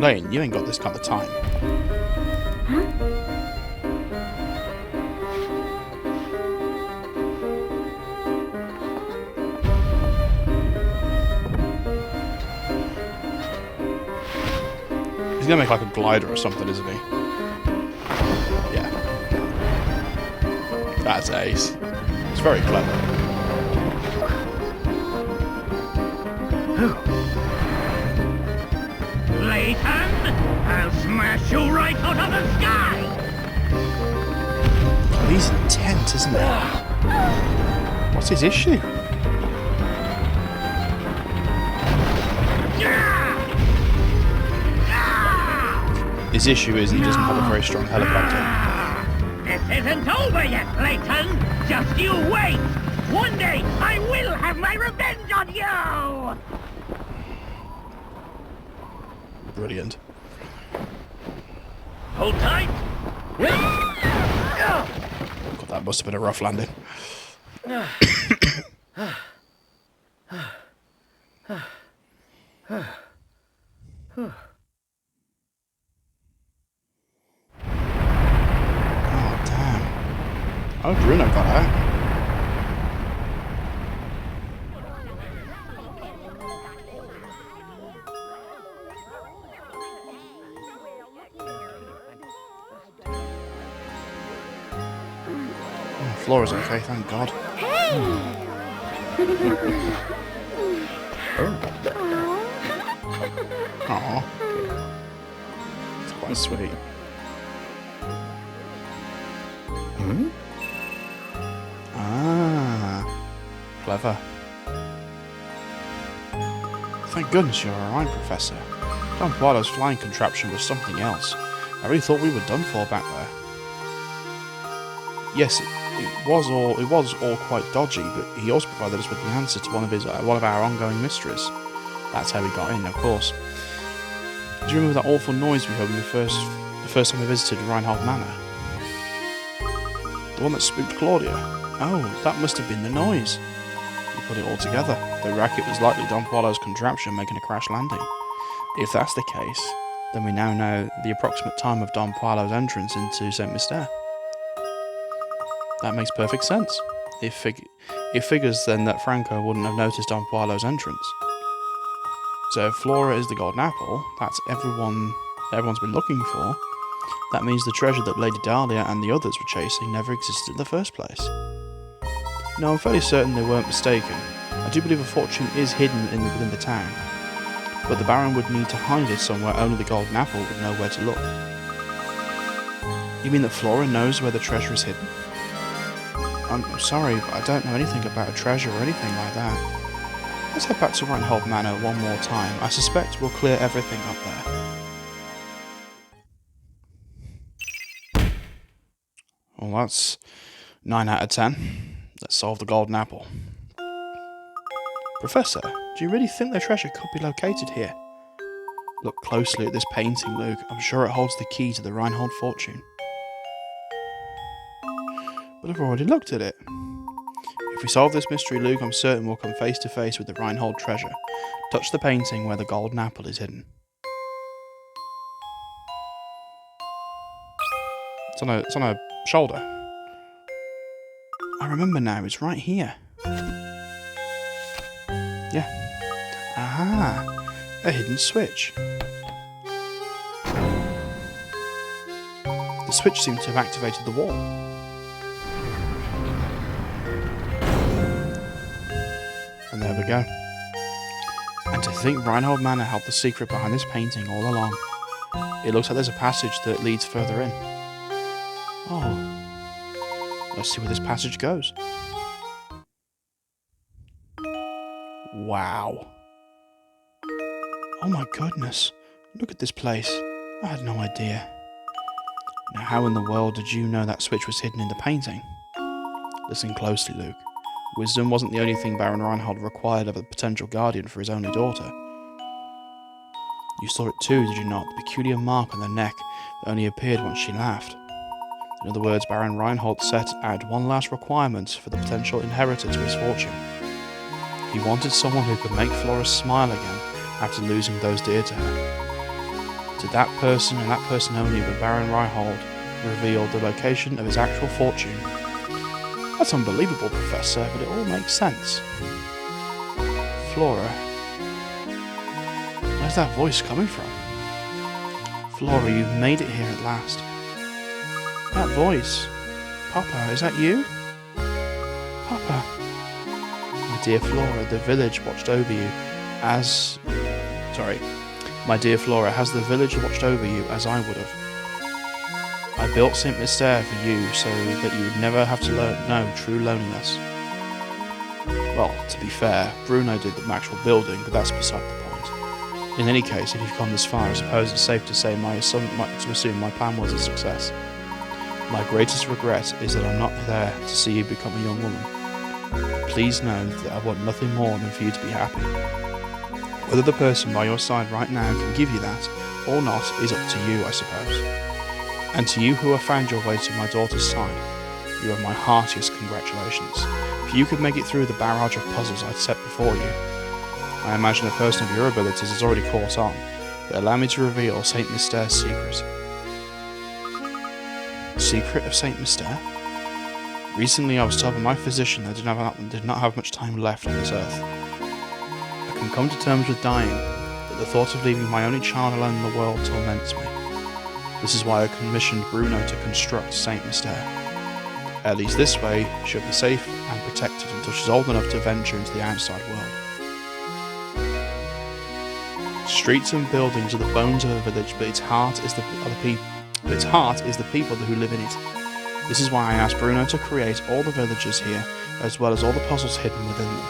Layton, you ain't got this kind of time. He's gonna make like a glider or something, isn't he? Yeah. That's ace. It's very clever. Layton, I'll smash you right out of the sky! Oh, he's intent, isn't he? What's his issue? His issue is he doesn't have a very strong helicopter. This isn't over yet, Layton! Just you wait! One day, I will have my revenge on you! Brilliant. Hold tight! God, that must have been a rough landing. Oh, damn. Oh, Bruno got out. Oh, Flora's okay, thank God. Aww. It's quite sweet. Ah. Clever. Thank goodness you're alright, Professor. Don Quado's flying contraption was something else. I really thought we were done for back there. Yes, it was all quite dodgy, but he also provided us with the answer to one of our ongoing mysteries. That's how we got in, of course. Do you remember that awful noise we heard when the first time we visited Reinhold Manor? The one that spooked Claudia? Oh, that must have been the noise. We put it all together. The racket was likely Don Quado's contraption making a crash landing. If that's the case, then we now know the approximate time of Don Quado's entrance into St. Mystere. That makes perfect sense. It figures then that Franco wouldn't have noticed Don Quado's entrance. So if Flora is the golden apple, that's everyone's been looking for, that means the treasure that Lady Dahlia and the others were chasing never existed in the first place. No, I'm fairly certain they weren't mistaken. I do believe a fortune is hidden within the town, but the Baron would need to hide it somewhere only the golden apple would know where to look. You mean that Flora knows where the treasure is hidden? I'm sorry, but I don't know anything about a treasure or anything like that. Let's head back to Reinhold Manor one more time. I suspect we'll clear everything up there. Well, that's 9 out of 10. Let's solve the golden apple. Professor, do you really think the treasure could be located here? Look closely at this painting, Luke. I'm sure it holds the key to the Reinhold fortune. But I've already looked at it. If we solve this mystery, Luke, I'm certain we'll come face to face with the Reinhold treasure. Touch the painting where the golden apple is hidden. It's on a shoulder. I remember now, it's right here. Yeah. Aha! A hidden switch. The switch seemed to have activated the wall. And there we go. And to think Reinhold Manor held the secret behind this painting all along. It looks like there's a passage that leads further in. Oh. Let's see where this passage goes. Wow. Oh my goodness. Look at this place. I had no idea. Now how in the world did you know that switch was hidden in the painting? Listen closely, Luke. Wisdom wasn't the only thing Baron Reinhold required of a potential guardian for his only daughter. You saw it too, did you not? The peculiar mark on the neck that only appeared once she laughed. In other words, Baron Reinhold set out one last requirement for the potential inheritor to his fortune. He wanted someone who could make Flora smile again after losing those dear to her. To that person and that person only would Baron Reinhold reveal the location of his actual fortune. That's unbelievable, Professor, but it all makes sense. Flora. Where's that voice coming from? Flora, you've made it here at last. That voice. Papa, is that you? Papa. My dear Flora, the village watched over you as... Sorry. My dear Flora, has the village watched over you as I would have? I built St. Mystere for you so that you would never have to know true loneliness. Well, to be fair, Bruno did the actual building, but that's beside the point. In any case, if you've come this far, I suppose it's safe to say to assume my plan was a success. My greatest regret is that I'm not there to see you become a young woman. But please know that I want nothing more than for you to be happy. Whether the person by your side right now can give you that, or not, is up to you, I suppose. And to you who have found your way to my daughter's side, you have my heartiest congratulations. If you could make it through the barrage of puzzles I'd set before you, I imagine a person of your abilities has already caught on, but allow me to reveal St. Mystere's secret. Secret of St. Mystere? Recently I was told by my physician that I did not have much time left on this earth. I can come to terms with dying, but the thought of leaving my only child alone in the world torments me. This is why I commissioned Bruno to construct St. Mystere. At least this way, she'll be safe and protected until she's old enough to venture into the outside world. Streets and buildings are the bones of a village, but its heart is the people who live in it. This is why I asked Bruno to create all the villages here, as well as all the puzzles hidden within them.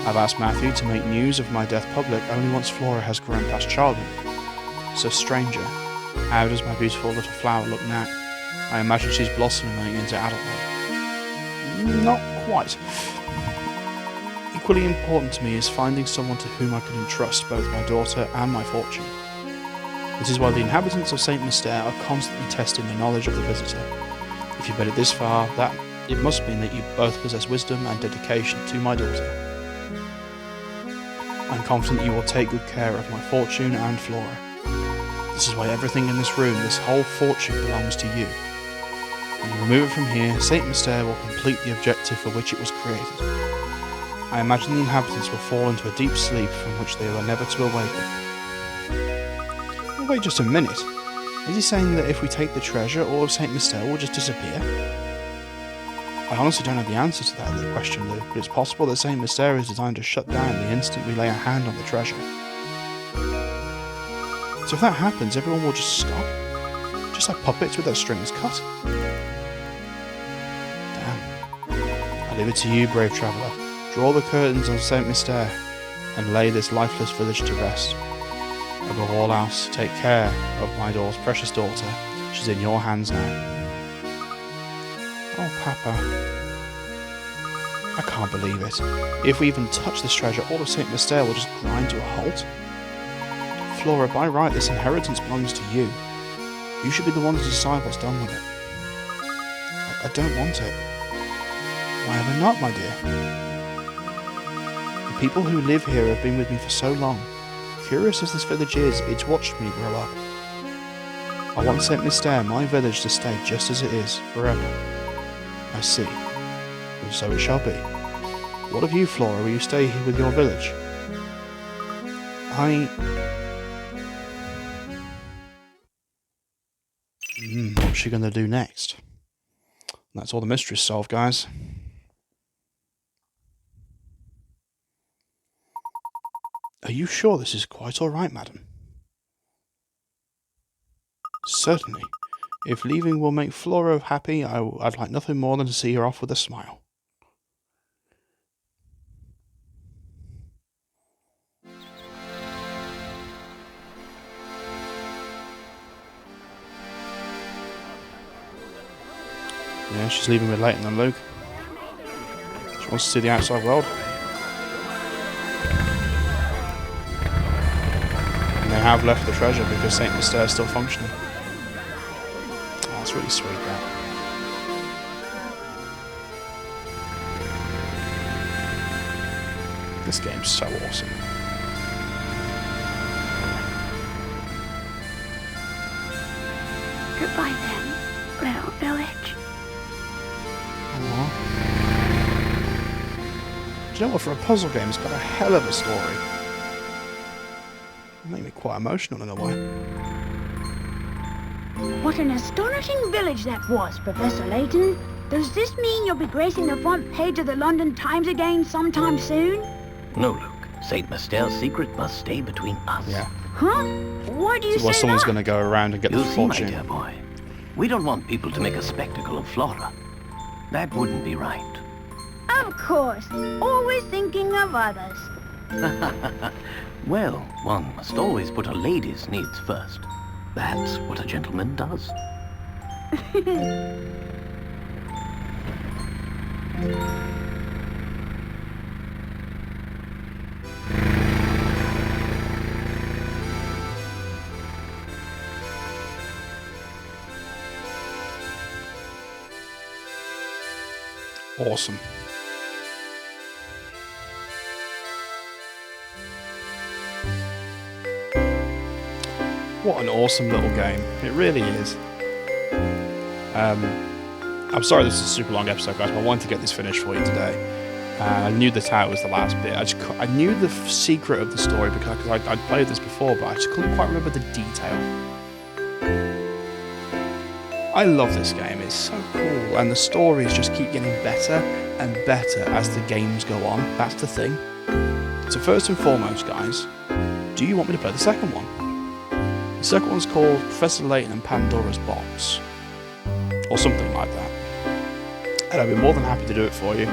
I've asked Matthew to make news of my death public only once Flora has grown past childhood. So stranger, how does my beautiful little flower look now? I imagine she's blossoming into adulthood. Not quite. Equally important to me is finding someone to whom I can entrust both my daughter and my fortune. This is why the inhabitants of St. Mystere are constantly testing the knowledge of the visitor. If you've made it this far, that it must mean that you both possess wisdom and dedication to my daughter. I'm confident you will take good care of my fortune and Flora. This is why everything in this room, this whole fortune, belongs to you. When you remove it from here, St. Mystere will complete the objective for which it was created. I imagine the inhabitants will fall into a deep sleep from which they are never to awaken. Wait just a minute. Is he saying that if we take the treasure, all of St. Mystere will just disappear? I honestly don't have the answer to that question, Luke, but it's possible that St. Mystere is designed to shut down the instant we lay a hand on the treasure. So if that happens, everyone will just stop? Just like puppets with their strings cut? Damn. I leave it to you, brave traveller. Draw the curtains on St. Mystere and lay this lifeless village to rest. Above all else, take care of my precious daughter. She's in your hands now. Oh, Papa. I can't believe it. If we even touch this treasure, all of St. Mystere will just grind to a halt. Flora, by right, this inheritance belongs to you. You should be the one to decide what's done with it. I don't want it. Why ever not, my dear? The people who live here have been with me for so long. Curious as this village is, it's watched me grow up. I want St. Mystere, my village, to stay just as it is, forever. I see. And so it shall be. What of you, Flora? Will you stay here with your village? What's she going to do next? That's all the mysteries solved, guys. Are you sure this is quite alright, madam? Certainly. If leaving will make Flora happy, I'd like nothing more than to see her off with a smile. Yeah, she's leaving with Layton and Luke. She wants to see the outside world. And they have left the treasure because St. Mystere is still functioning. Oh, that's really sweet, that. This game's so awesome. Goodbye then, little village. Aww. Do you know what, for a puzzle game, it's got a hell of a story. It made me quite emotional in a way. What an astonishing village that was, Professor Layton. Does this mean you'll be gracing the front page of the London Times again sometime soon? No, Luke. St. Mystere's secret must stay between us. Yeah. Huh? Why do you Well, say someone's that? going to go around and get You'll the see, my fortune. dear boy. We don't want people to make a spectacle of Flora. That wouldn't be right. Of course. Always thinking of others. Well, one must always put a lady's needs first. That's what a gentleman does. Awesome. What an awesome little game. It really is. I'm sorry this is a super long episode, guys, but I wanted to get this finished for you today. I knew the tower was the last bit. I knew the secret of the story because I'd played this before, but I just couldn't quite remember the detail. I love this game, it's so cool, and the stories just keep getting better and better as the games go on. That's the thing. So first and foremost, guys, do you want me to play the second one? The second one's called Professor Layton and Pandora's Box, or something like that. And I'd be more than happy to do it for you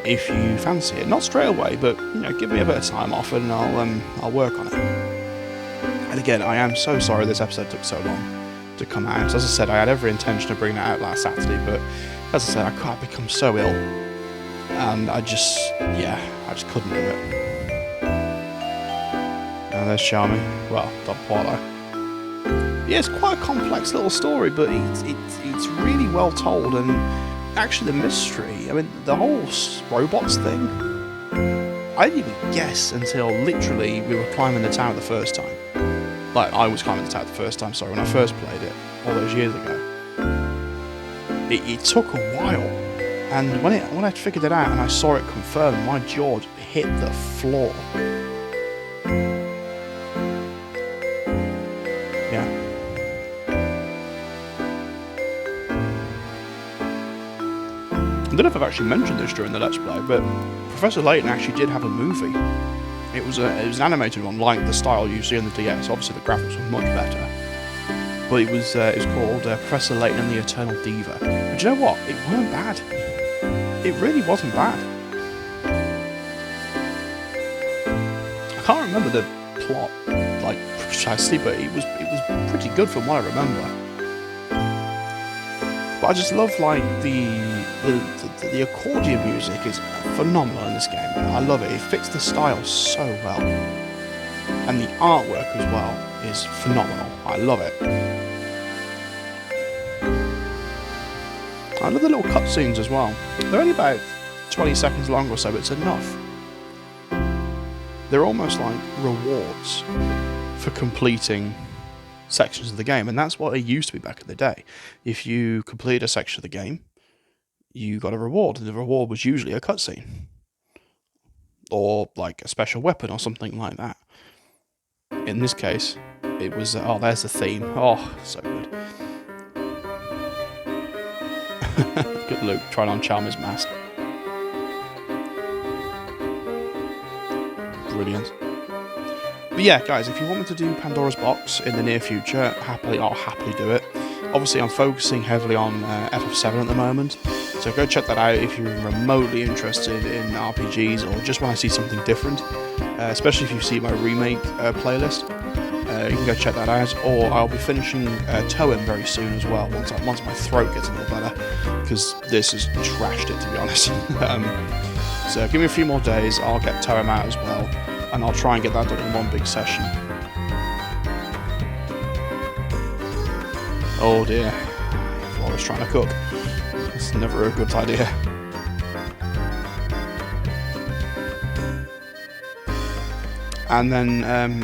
if you fancy it. Not straight away, but give me a bit of time off and I'll work on it. And again, I am so sorry this episode took so long to come out. As I said, I had every intention of bringing it out last Saturday, but as I said, I become so ill, and I just couldn't do it. And there's Charming. Well, Don Paulo. Yeah, it's quite a complex little story, but it's really well told, and actually the mystery, I mean, the whole robots thing, I didn't even guess until literally we were climbing the tower the first time. Like, I was climbing the tower the first time, sorry, when I first played it, all those years ago. It took a while, and when I figured it out and I saw it confirmed, my jaw hit the floor. Yeah. I don't know if I've actually mentioned this during the Let's Play, but Professor Layton actually did have a movie. It was an animated one, like the style you see on the DS. Obviously, the graphics were much better, but it was called Professor Layton and the Eternal Diva. But you know what? It weren't bad. It really wasn't bad. I can't remember the plot like precisely, but it was pretty good from what I remember. But I just love like the accordion music is phenomenal in this game. I love it. It fits the style so well, and the artwork as well is phenomenal. I love it. I love the little cutscenes as well. They're only about 20 seconds long or so, but it's enough. They're almost like rewards for completing sections of the game, and that's what it used to be back in the day. If you complete a section of the game, you got a reward, and the reward was usually a cutscene, or like a special weapon or something like that. In this case, it was, oh, there's the theme. Oh, so good. Look at Luke trying on Charmer's mask. Brilliant. But yeah, guys, if you want me to do Pandora's Box in the near future, I'll happily do it. Obviously, I'm focusing heavily on FF7 at the moment, so go check that out if you're remotely interested in RPGs or just want to see something different, especially if you see my remake playlist. You can go check that out, or I'll be finishing Toem very soon as well, once my throat gets a little better, because this has trashed it, to be honest. So give me a few more days, I'll get Toem out as well, and I'll try and get that done in one big session. Oh dear, Flora's trying to cook. It's never a good idea. And then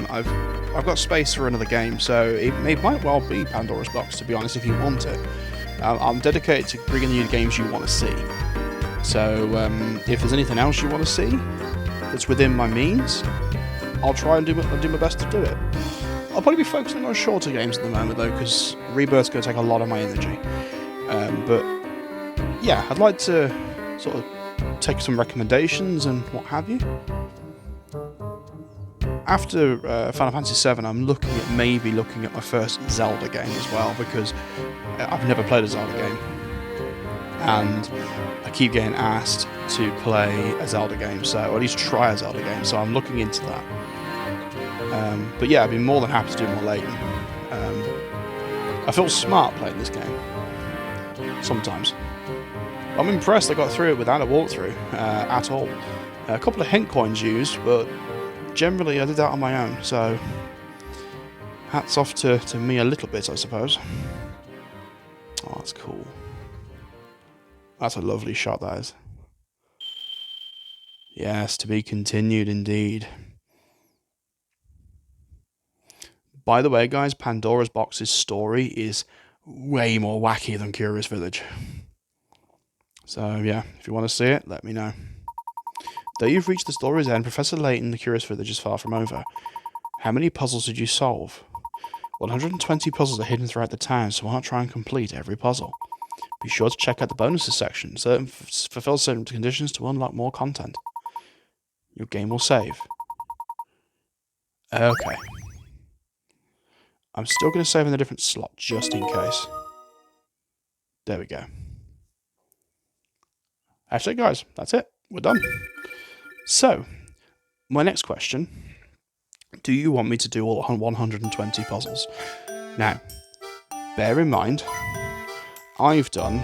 I've got space for another game, so it might well be Pandora's Box, to be honest, if you want it. I'm dedicated to bringing you the games you want to see. So if there's anything else you want to see that's within my means, I'll try and do my best to do it. I'll probably be focusing on shorter games at the moment though, because Rebirth's going to take a lot of my energy. But yeah, I'd like to sort of take some recommendations and what have you. After Final Fantasy VII, I'm maybe looking at my first Zelda game as well, because I've never played a Zelda game, and I keep getting asked to play a Zelda game, or at least try a Zelda game, so I'm looking into that. But yeah, I'd be more than happy to do more Layton. I feel smart playing this game, sometimes. I'm impressed I got through it without a walkthrough at all. A couple of hint coins used, but generally I did that on my own, so hats off to me a little bit, I suppose. Oh, that's cool. That's a lovely shot, that is. Yes, to be continued indeed. By the way, guys, Pandora's Box's story is way more wacky than Curious Village. So yeah, if you want to see it, let me know. Though you've reached the story's end, Professor Layton, the Curious Village is far from over. How many puzzles did you solve? 120 puzzles are hidden throughout the town, so why not try and complete every puzzle? Be sure to check out the bonuses section. Fulfill certain conditions to unlock more content. Your game will save. Okay. I'm still going to save in a different slot, just in case. There we go. Actually, guys, that's it. We're done. So, my next question. Do you want me to do all 120 puzzles? Now, bear in mind, I've done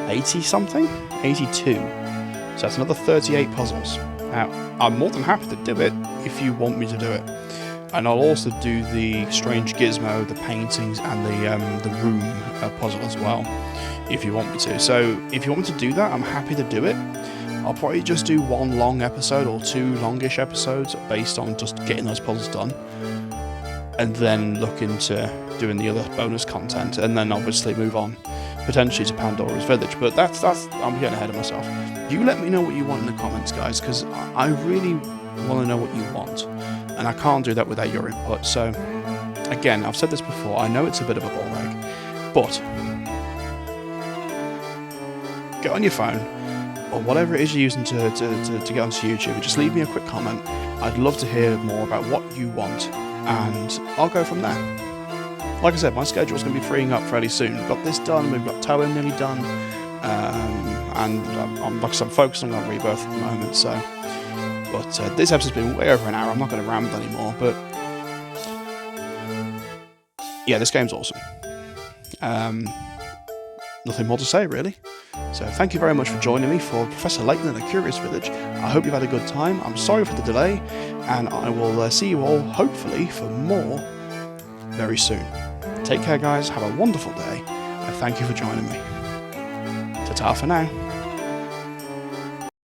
80-something? 82. So that's another 38 puzzles. Now, I'm more than happy to do it if you want me to do it. And I'll also do the strange gizmo, the paintings, and the room puzzle as well, if you want me to. So, if you want me to do that, I'm happy to do it. I'll probably just do one long episode or two longish episodes based on just getting those puzzles done, and then look into doing the other bonus content, and then obviously move on potentially to Pandora's Village. But that's I'm getting ahead of myself. You let me know what you want in the comments, guys, because I really want to know what you want, and I can't do that without your input. So again, I've said this before, I know it's a bit of a ball ache, but get on your phone or whatever it is you're using to get onto YouTube, and just leave me a quick comment. I'd love to hear more about what you want, and I'll go from there. Like I said, my schedule's going to be freeing up fairly soon. We've got this done, we've got Towing nearly done, and I'm focusing on Rebirth at the moment, so... But this episode's been way over an hour, I'm not going to ramble anymore, but... Yeah, this game's awesome. Nothing more to say, really. So thank you very much for joining me for Professor Layton and the Curious Village. I hope you've had a good time. I'm sorry for the delay, and I will see you all, hopefully, for more very soon. Take care, guys. Have a wonderful day, and thank you for joining me. Ta-ta for now.